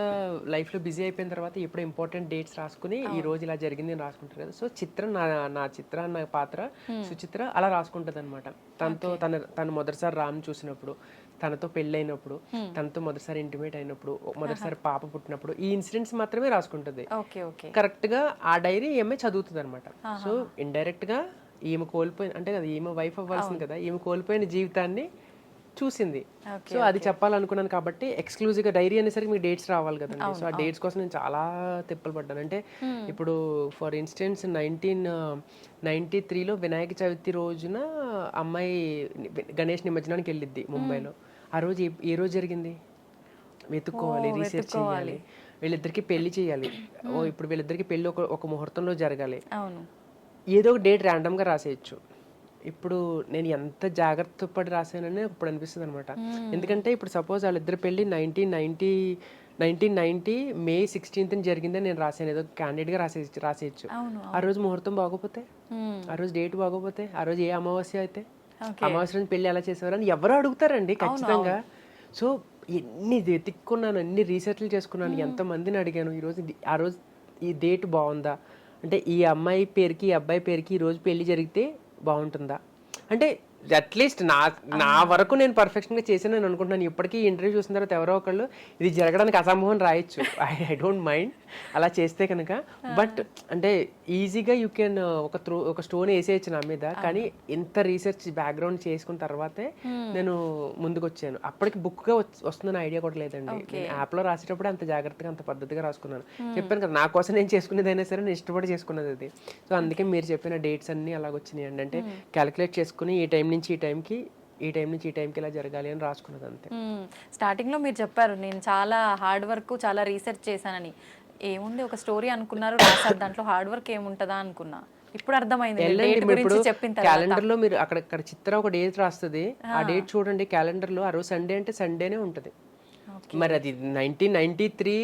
Speaker 2: లైఫ్లో బిజీ అయిపోయిన తర్వాత ఎప్పుడు ఇంపార్టెంట్ డేట్స్ రాసుకుని ఈ రోజు ఇలా జరిగింది అని రాసుకుంటారు కదా. సో చిత్ర నా చిత్ర నా పాత్ర సుచిత్ర అలా రాసుకుంటుంది అనమాట. తను మొదటిసారి రామ్ చూసినప్పుడు, తనతో పెళ్ళైనప్పుడు, తనతో మొదటిసారి ఇంటిమేట్ అయినప్పుడు, మొదటిసారి పాప పుట్టినప్పుడు, ఈ ఇన్సిడెంట్స్ మాత్రమే రాసుకుంటుంది. కరెక్ట్ గా ఆ డైరీ ఈమె చదువుతుంది అనమాట. సో ఇండైరెక్ట్ గా ఈమె కోల్పోయిన, అంటే కదా ఈమె వైఫ్ అవ్వాల్సింది కదా, ఈమె కోల్పోయిన జీవితాన్ని చూసింది. సో అది చెప్పాలనుకున్నాను కాబట్టి ఎక్స్క్లూజివ్ గా డైరీ అనేసరికి మీకు డేట్స్ రావాలి కదండి. సో ఆ డేట్స్ కోసం నేను చాలా తిప్పలు పడ్డాను. అంటే ఇప్పుడు ఫర్ ఇన్స్టెన్స్ 1993లో వినాయక చవితి రోజున అమ్మాయి గణేష్ నిమజ్జనానికి వెళ్ళిద్ది ముంబైలో. ఆ రోజు ఏ రోజు జరిగింది వెతుక్కోవాలి, రీసెర్చ్ చేయాలి, వీళ్ళిద్దరికి పెళ్లి చేయాలి. ఇప్పుడు వీళ్ళిద్దరికి పెళ్లి ఒక ముహూర్తంలో జరగాలి. ఏదో ఒక డేట్ ర్యాండమ్గా రాసేయచ్చు. ఇప్పుడు నేను ఎంత జాగ్రత్త పడి రాసానని ఇప్పుడు అనిపిస్తుంది అనమాట. ఎందుకంటే ఇప్పుడు సపోజ్ వాళ్ళిద్దరు పెళ్ళి 1990 మే 16th జరిగిందని నేను రాసాను, ఏదో క్యాండిడేట్గా రాసేయచ్చు. ఆ రోజు ముహూర్తం బాగోపోతే, ఆ రోజు డేట్ బాగోపోతే, ఆ రోజు ఏ అమావాస్య అయితే, అమావాస్య రోజు పెళ్లి ఎలా చేసేవారు అని ఎవరు అడుగుతారండి ఖచ్చితంగా. సో ఎన్ని వెతుక్కున్నాను, ఎన్ని రీసెర్చ్లు చేసుకున్నాను, ఎంతమందిని అడిగాను. ఆ రోజు ఈ డేట్ బాగుందా, అంటే ఈ అమ్మాయి పేరుకి ఈ అబ్బాయి పేరుకి ఈ రోజు పెళ్లి జరిగితే బాగుంటుందా, అంటే అట్లీస్ట్ నా వరకు నేను పర్ఫెక్షన్గా చేశాను నేను అనుకుంటున్నాను. ఇప్పటికీ ఇంటర్వ్యూ చూసిన తర్వాత ఎవరో ఒకళ్ళు ఇది జరగడానికి అసంభవం రాయొచ్చు, ఐ డోంట్ మైండ్ అలా చేస్తే కనుక. బట్ అంటే ఈజీగా యూ కెన్ ఒక స్టోన్ వేసేయచ్చు నా మీద. కానీ ఇంత రీసెర్చ్ బ్యాక్గ్రౌండ్ చేసుకున్న తర్వాతే నేను ముందుకు వచ్చాను. అప్పటికి బుక్గా వస్తుందని ఐడియా కూడా లేదండి. నేను యాప్లో రాసేటప్పుడు అంత జాగ్రత్తగా అంత పద్ధతిగా రాసుకున్నాను. చెప్పాను కదా, నా కోసం నేను చేసుకునేదైనా సరే నేను ఇష్టపడి చేసుకున్నది అది. సో అందుకే మీరు చెప్పిన డేట్స్ అన్నీ అలాగొచ్చినాయి అండి. అంటే క్యాలిక్యులేట్ చేసుకుని ఈ టైం నుంచి ఈ టైంకి ఇలా జరగాలి అని రాసుకున్నది అంతే.
Speaker 1: స్టార్టింగ్ లో మీరు చెప్పారు నేను చాలా హార్డ్ వర్క్ చాలా రీసెర్చ్ చేశానని. ఏముంది ఒక స్టోరీ అనుకున్నారు, రాశారు, దాంట్లో హార్డ్ వర్క్ ఏముంటదా అనుకున్నా. ఇప్పుడు అర్థమైంది.
Speaker 2: క్యాలెండర్ లో మీరు అక్కడ చిత్ర ఒక డేట్ రాస్తుంది, ఆ డేట్ చూడండి క్యాలెండర్ లో. ఆ రోజు సండే అంటే సండేనే ఉంటది. మరి అది 1993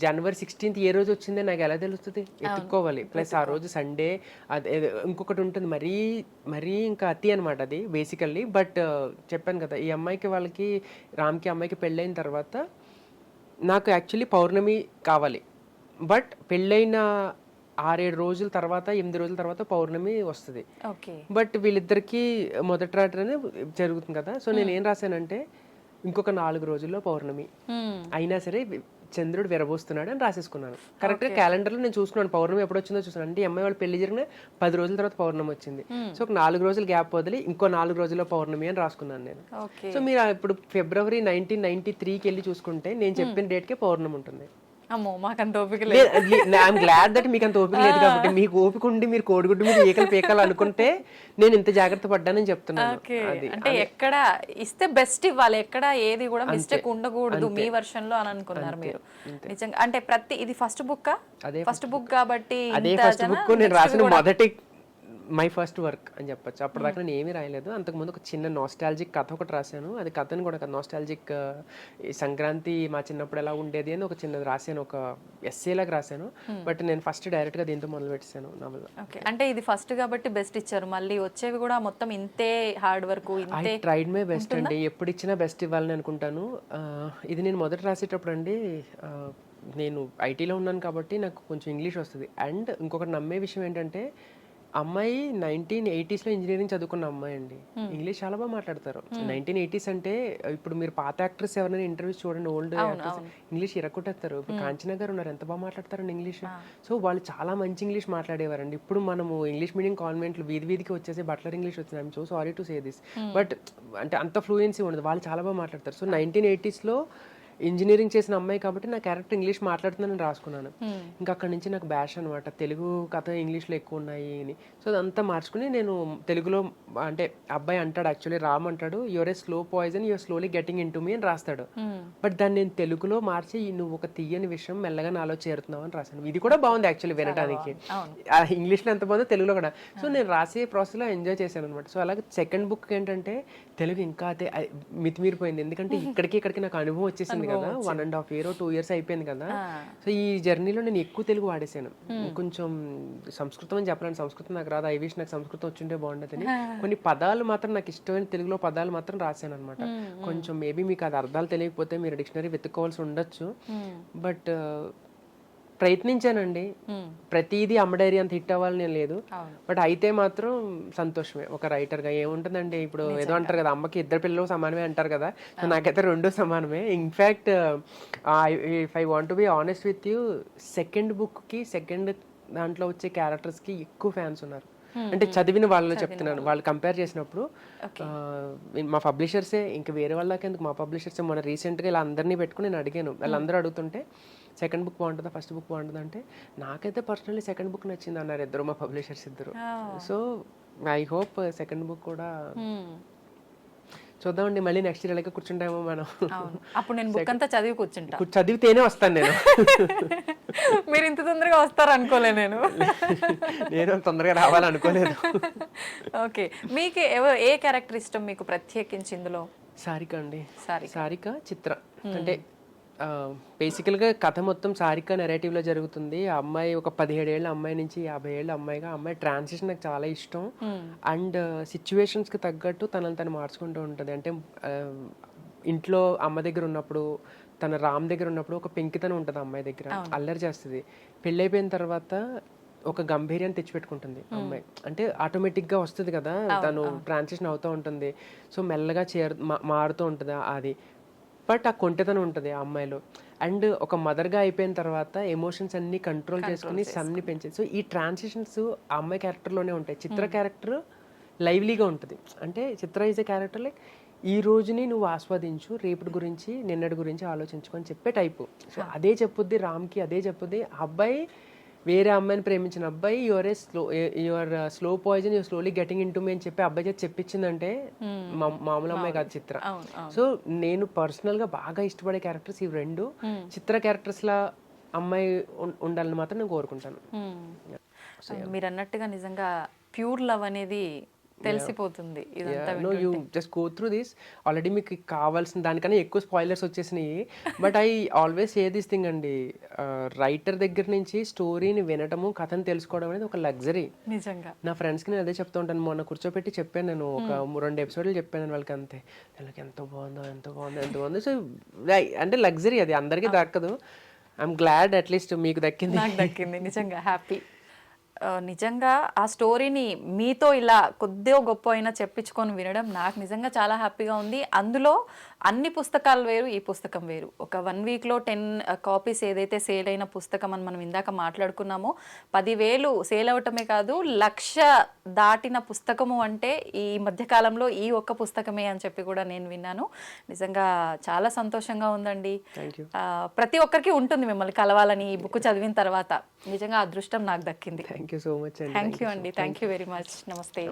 Speaker 2: జనవరి 16th ఏ రోజు వచ్చిందే నాకు ఎలా తెలుస్తుంది? ఎత్తుక్కోవాలి. ప్లస్ ఆ రోజు సండే. అదే ఇంకొకటి ఉంటుంది మరీ ఇంకా అతి అనమాట అది బేసికల్లీ. బట్ చెప్పాను కదా, ఈ అమ్మాయికి వాళ్ళకి రామ్కి అమ్మాయికి పెళ్ళైన తర్వాత నాకు యాక్చువల్లీ పౌర్ణమి కావాలి. బట్ పెళ్ళైన 6-7 రోజుల తర్వాత 8 రోజుల తర్వాత పౌర్ణమి వస్తుంది. బట్ వీళ్ళిద్దరికి మొదటి రాత్రి అనేది జరుగుతుంది కదా. సో నేను ఏం రాశానంటే, ఇంకొక 4 రోజుల్లో పౌర్ణమి అయినా సరే చంద్రుడు విరబోస్తున్నాడు అని రాసేసుకున్నాను. కరెక్ట్ గా క్యాలెండర్ లో నేను చూసుకున్నాను పౌర్ణమి ఎప్పుడు వచ్చిందో చూసాను. అంటే అమ్మాయి వాళ్ళు పెళ్లి జరిగిన 10 రోజుల తర్వాత పౌర్ణమి వచ్చింది. సో ఒక 4 రోజులు గ్యాప్ వదిలి ఇంకో 4 రోజుల్లో పౌర్ణమి అని రాసుకున్నాను నేను. సో మీరు ఇప్పుడు ఫిబ్రవరి 1993కి వెళ్ళి చూసుకుంటే నేను చెప్పిన డేట్ కే పౌర్ణమి ఉంటుంది.
Speaker 1: అమ్మో మాకంత ఓపిక లేదు.
Speaker 2: ఐఎమ్ గ్లాడ్ దట్ మీకు అంత ఓపిక లేదు. కాబట్టి మీకు ఓపిక ఉండి మీరు కోడిగుడ్డు మీద ఏకలు పీకలు అనుకుంటే నేను ఇంత జాగ్రత్త పడ్డానని చెప్తున్నాను.
Speaker 1: అంటే ఎక్కడ ఇస్తే బెస్ట్ ఇవ్వాలి, ఎక్కడ ఏది కూడా మిస్టేక్ ఉండకూడదు మీ వర్షన్ లో అని అనుకున్నారు మీరు. నిజంగా అంటే ఇది ఫస్ట్ బుక్ కాబట్టి
Speaker 2: అదే ఫస్ట్ బుక్ నేను రాసిన మై ఫస్ట్ వర్క్ అని చెప్పొచ్చు. అప్పటిదాకా నేను ఏమీ రాయలేదు. అంతకుముందు ఒక చిన్న నాస్టాలజిక్ కథ ఒకటి రాశాను. అది కథను కూడా నాస్టాలజిక్ ఈ సంక్రాంతి మా చిన్నప్పుడు ఎలా ఉండేది అని ఒక చిన్నది రాశాను, ఒక ఎస్సే లాగా రాశాను. బట్ నేను ఫస్ట్ డైరెక్ట్గా దీంతో మొదలు పెట్టాను నవల.
Speaker 1: ఓకే, అంటే ఇది ఫస్ట్ కాబట్టి బెస్ట్ ఇచ్చారు, మళ్ళీ వచ్చేవి కూడా మొత్తం ఇంతే హార్డ్ వర్క్ ఇంతే.
Speaker 2: ఐ ట్రైడ్ మై బెస్ట్ అండి, ఎప్పుడు ఇచ్చినా బెస్ట్ ఇవ్వాలని అనుకుంటాను. ఇది నేను మొదట రాసేటప్పుడు అండి, నేను ఐటీలో ఉన్నాను కాబట్టి నాకు కొంచెం ఇంగ్లీష్ వస్తుంది. అండ్ ఇంకొకటి నమ్మే విషయం ఏంటంటే, అమ్మాయి 1980s ఇంజనీరింగ్ చదువుకున్న అమ్మాయి అండి, ఇంగ్లీష్ చాలా బాగా మాట్లాడతారు. 1980s అంటే ఇప్పుడు మీరు పాత యాక్టర్స్ ఎవరైనా ఇంటర్వ్యూస్ చూడండి, ఓల్డ్ యాక్టర్స్ ఇంగ్లీష్ ఇరక్కొట్టేస్తారు. ఇప్పుడు కాంచనా గారు ఉన్నారు, ఎంత బాగా మాట్లాడతారండి ఇంగ్లీష్. సో వాళ్ళు చాలా మంచి ఇంగ్లీష్ మాట్లాడేవారండి. ఇప్పుడు మనము ఇంగ్లీష్ మీడియం కాన్వెంట్లు వీధి వీధికి వచ్చేసి బట్లర్ ఇంగ్లీష్ వచ్చింది. I'm so sorry to say this, but అంటే అంత ఫ్లూయెన్సీ ఉండదు. వాళ్ళు చాలా బాగా మాట్లాడతారు. సో 1980sలో ఇంజనీరింగ్ చేసిన అమ్మాయి కాబట్టి నా క్యారెక్టర్ ఇంగ్లీష్ మాట్లాడుతుందని రాసుకున్నాను. ఇంకా అక్కడి నుంచి నాకు బ్యాష్ అనమాట, తెలుగు కథ ఇంగ్లీష్లో ఎక్కువ ఉన్నాయి అని. సో అదంతా మార్చుకుని నేను తెలుగులో, అంటే అబ్బాయి అంటాడు, యాక్చువల్లీ రామ్ అంటాడు, your a slow poison you're slowly getting into me అని రాస్తాడు. బట్ దాన్ని నేను తెలుగులో మార్చి, నువ్వు ఒక తీయని విషయం మెల్లగా నాలో చేరుతున్నావు అని రాశాను. ఇది కూడా బాగుంది యాక్చువల్లీ వినడానికి, ఇంగ్లీష్లో ఎంత బాగుందో తెలుగులో కూడా. సో నేను రాసే ప్రాసెస్లో ఎంజాయ్ చేశాను అనమాట. సో అలాగే సెకండ్ బుక్ ఏంటంటే తెలుగు ఇంకా అదే మితిమీరిపోయింది, ఎందుకంటే ఇక్కడికి నాకు అనుభవం వచ్చేసింది కదా, 1.5 year 2 years అయిపోయింది కదా. సో ఈ జర్నీలో నేను ఎక్కువ తెలుగు వాడేసాను. కొంచెం సంస్కృతం అని చెప్పలేను, సంస్కృతం నాకు రాదు, ఐ విష్ నాకు సంస్కృతం వచ్చింటే బాగుండదని. కొన్ని పదాలు మాత్రం నాకు ఇష్టమైన తెలుగులో పదాలు మాత్రం రాశాను అనమాట. కొంచెం మేబీ మీకు అది అర్థాలు తెలియకపోతే మీరు డిక్షనరీ వెతుక్కోవాల్సి ఉండొచ్చు. బట్ ప్రయత్నించానండి. ప్రతిదీ అమ్మ డైరీ అంత హిట్ అవ్వాలని నేను లేదు, బట్ అయితే మాత్రం సంతోషమే ఒక రైటర్గా. ఏముంటుందండి, ఇప్పుడు ఏదో అంటారు కదా, అమ్మకి 2 పిల్లలు సమానమే అంటారు కదా, సో నాకైతే 2 సమానమే. In fact if I want be honest with you, second బుక్కి సెకండ్ దాంట్లో వచ్చే క్యారెక్టర్స్కి ఎక్కువ ఫ్యాన్స్ ఉన్నారు. అంటే చదివిన వాళ్ళు చెప్తున్నాను, వాళ్ళు కంపేర్ చేసినప్పుడు మా పబ్లిషర్సే, ఇంకా వేరే వాళ్ళకి ఎందుకు, మా పబ్లిషర్సే మొన్న రీసెంట్గా ఇలా అందరినీ పెట్టుకుని నేను అడిగాను. వాళ్ళందరూ అడుగుతుంటే సెకండ్ బుక్ బాగుంటుందా ఫస్ట్ బుక్ బాగుంటుందా అంటే, నాకైతే పర్సనల్లీ సెకండ్ బుక్ నచ్చింది అన్నారు ఇద్దరు, మా పబ్లిషర్స్ ఇద్దరు. So I hope second book కూడా చూద్దామండి. మళ్ళీ నెక్స్ట్ ఇయర్ అలాగే కూర్చుంటామో మనం.
Speaker 1: అప్పుడు నేను బుక్ అంతా చదివి కూర్చుంటా,
Speaker 2: చదివితేనే వస్తాను నేను.
Speaker 1: మీరు ఇంత తొందరగా వస్తారు అనుకోలే నేను
Speaker 2: తొందరగా రావాలనుకోలేదు.
Speaker 1: ఓకే, మీకు ఏ క్యారెక్టర్ ఇష్టం మీకు ప్రత్యేకించి ఇందులో?
Speaker 2: సారిక అండి, సారిక చిత్ర. అంటే బేసికల్గా కథ మొత్తం సారిక నెరేటివ్లో జరుగుతుంది. ఆ అమ్మాయి ఒక 17 ఏళ్ళ అమ్మాయి నుంచి 50 ఏళ్ళ అమ్మాయిగా, అమ్మాయి ట్రాన్సిషన్ నాకు చాలా ఇష్టం. అండ్ సిచ్యువేషన్స్కి తగ్గట్టు తనని మార్చుకుంటూ ఉంటుంది. అంటే ఇంట్లో అమ్మ దగ్గర ఉన్నప్పుడు, తన రామ్ దగ్గర ఉన్నప్పుడు ఒక పెంకితనం ఉంటుంది అమ్మాయి దగ్గర, అల్లరి చేస్తుంది. పెళ్ళైపోయిన తర్వాత ఒక గంభీర్యాన్ని తెచ్చిపెట్టుకుంటుంది అమ్మాయి. అంటే ఆటోమేటిక్గా వస్తుంది కదా, తను ట్రాన్సిషన్ అవుతూ ఉంటుంది. సో మెల్లగా మారుతూ ఉంటుంది అది. బట్ ఆ కొంటెతనం ఉంటుంది ఆ అమ్మాయిలో. అండ్ ఒక మదర్గా అయిపోయిన తర్వాత ఎమోషన్స్ అన్ని కంట్రోల్ చేసుకుని సన్ని పెంచేది. సో ఈ ట్రాన్సిషన్స్ ఆ అమ్మాయి క్యారెక్టర్లోనే ఉంటాయి. చిత్ర క్యారెక్టర్ లైవ్లీగా ఉంటుంది. అంటే చిత్ర ఈజ్ ఎ క్యారెక్టర్ లైక్, ఈ రోజుని నువ్వు ఆస్వాదించు, రేపటి గురించి నిన్నటి గురించి ఆలోచించుకొని చెప్పే టైపు. సో అదే చెప్పుద్ది రామ్కి, అదే చెప్పుద్ది. ఆ అబ్బాయి వేరే అమ్మాయిని ప్రేమించిన అబ్బాయి, your slow poison you're slowly getting into me అని చెప్పి అబ్బాయి చేసి చెప్పించిందంటే మామూలు అమ్మాయి కాదు చిత్ర. సో నేను పర్సనల్ గా బాగా ఇష్టపడే క్యారెక్టర్స్ ఇవి 2. చిత్ర క్యారెక్టర్స్ లా అమ్మాయి ఉండాలని మాత్రం నేను కోరుకుంటాను.
Speaker 1: మీరు అన్నట్టుగా నిజంగా ప్యూర్ లవ్ అనేది తెలిసిపోతుంది.
Speaker 2: You just go through this. Already మీకు కావాల్సిన దానికన్నా ఎక్కువ స్పాయిలర్స్ వచ్చేసినాయి. But I always say this thing అండి, రైటర్ దగ్గర నుంచి స్టోరీని వినటము, కథను తెలుసుకోవడం అనేది ఒక లగ్జరీ.
Speaker 1: నిజంగా
Speaker 2: నా ఫ్రెండ్స్కి నేను అదే చెప్తూ ఉంటాను. మొన్న కూర్చోపెట్టి చెప్పాను నేను, ఒక 2 episodes చెప్పాను వాళ్ళకి, అంతే వాళ్ళకి ఎంత బాగుందో. సో అంటే లగ్జరీ, అది అందరికీ దక్కదు. ఐఎమ్ గ్లాడ్ అట్లీస్ట్ మీకు దక్కింది.
Speaker 1: నాకు దక్కింది, నిజంగా హ్యాపీ. నిజంగా ఆ స్టోరీని మీతో ఇలా కొద్దిగా గొప్ప అయినా చెప్పించుకొని వినడం నాకు నిజంగా చాలా హ్యాపీగా ఉంది. అందులో అన్ని పుస్తకాలు వేరు, ఈ పుస్తకం వేరు. ఒక 1 weekలో 10 copies ఏదైతే సేల్ అయిన పుస్తకం అని మనం ఇందాక మాట్లాడుకున్నామో, 10,000 సేల్ అవటమే కాదు, 1,00,000 దాటిన పుస్తకము అంటే ఈ మధ్యకాలంలో ఈ ఒక్క పుస్తకమే అని చెప్పి కూడా నేను విన్నాను. నిజంగా చాలా సంతోషంగా ఉందండి. ప్రతి ఒక్కరికి ఉంటుంది మిమ్మల్ని కలవాలని ఈ బుక్ చదివిన తర్వాత. నిజంగా అదృష్టం నాకు దక్కింది.
Speaker 2: Thank you so much.
Speaker 1: Thank you అండి, థ్యాంక్ యూ వెరీ మచ్. నమస్తే.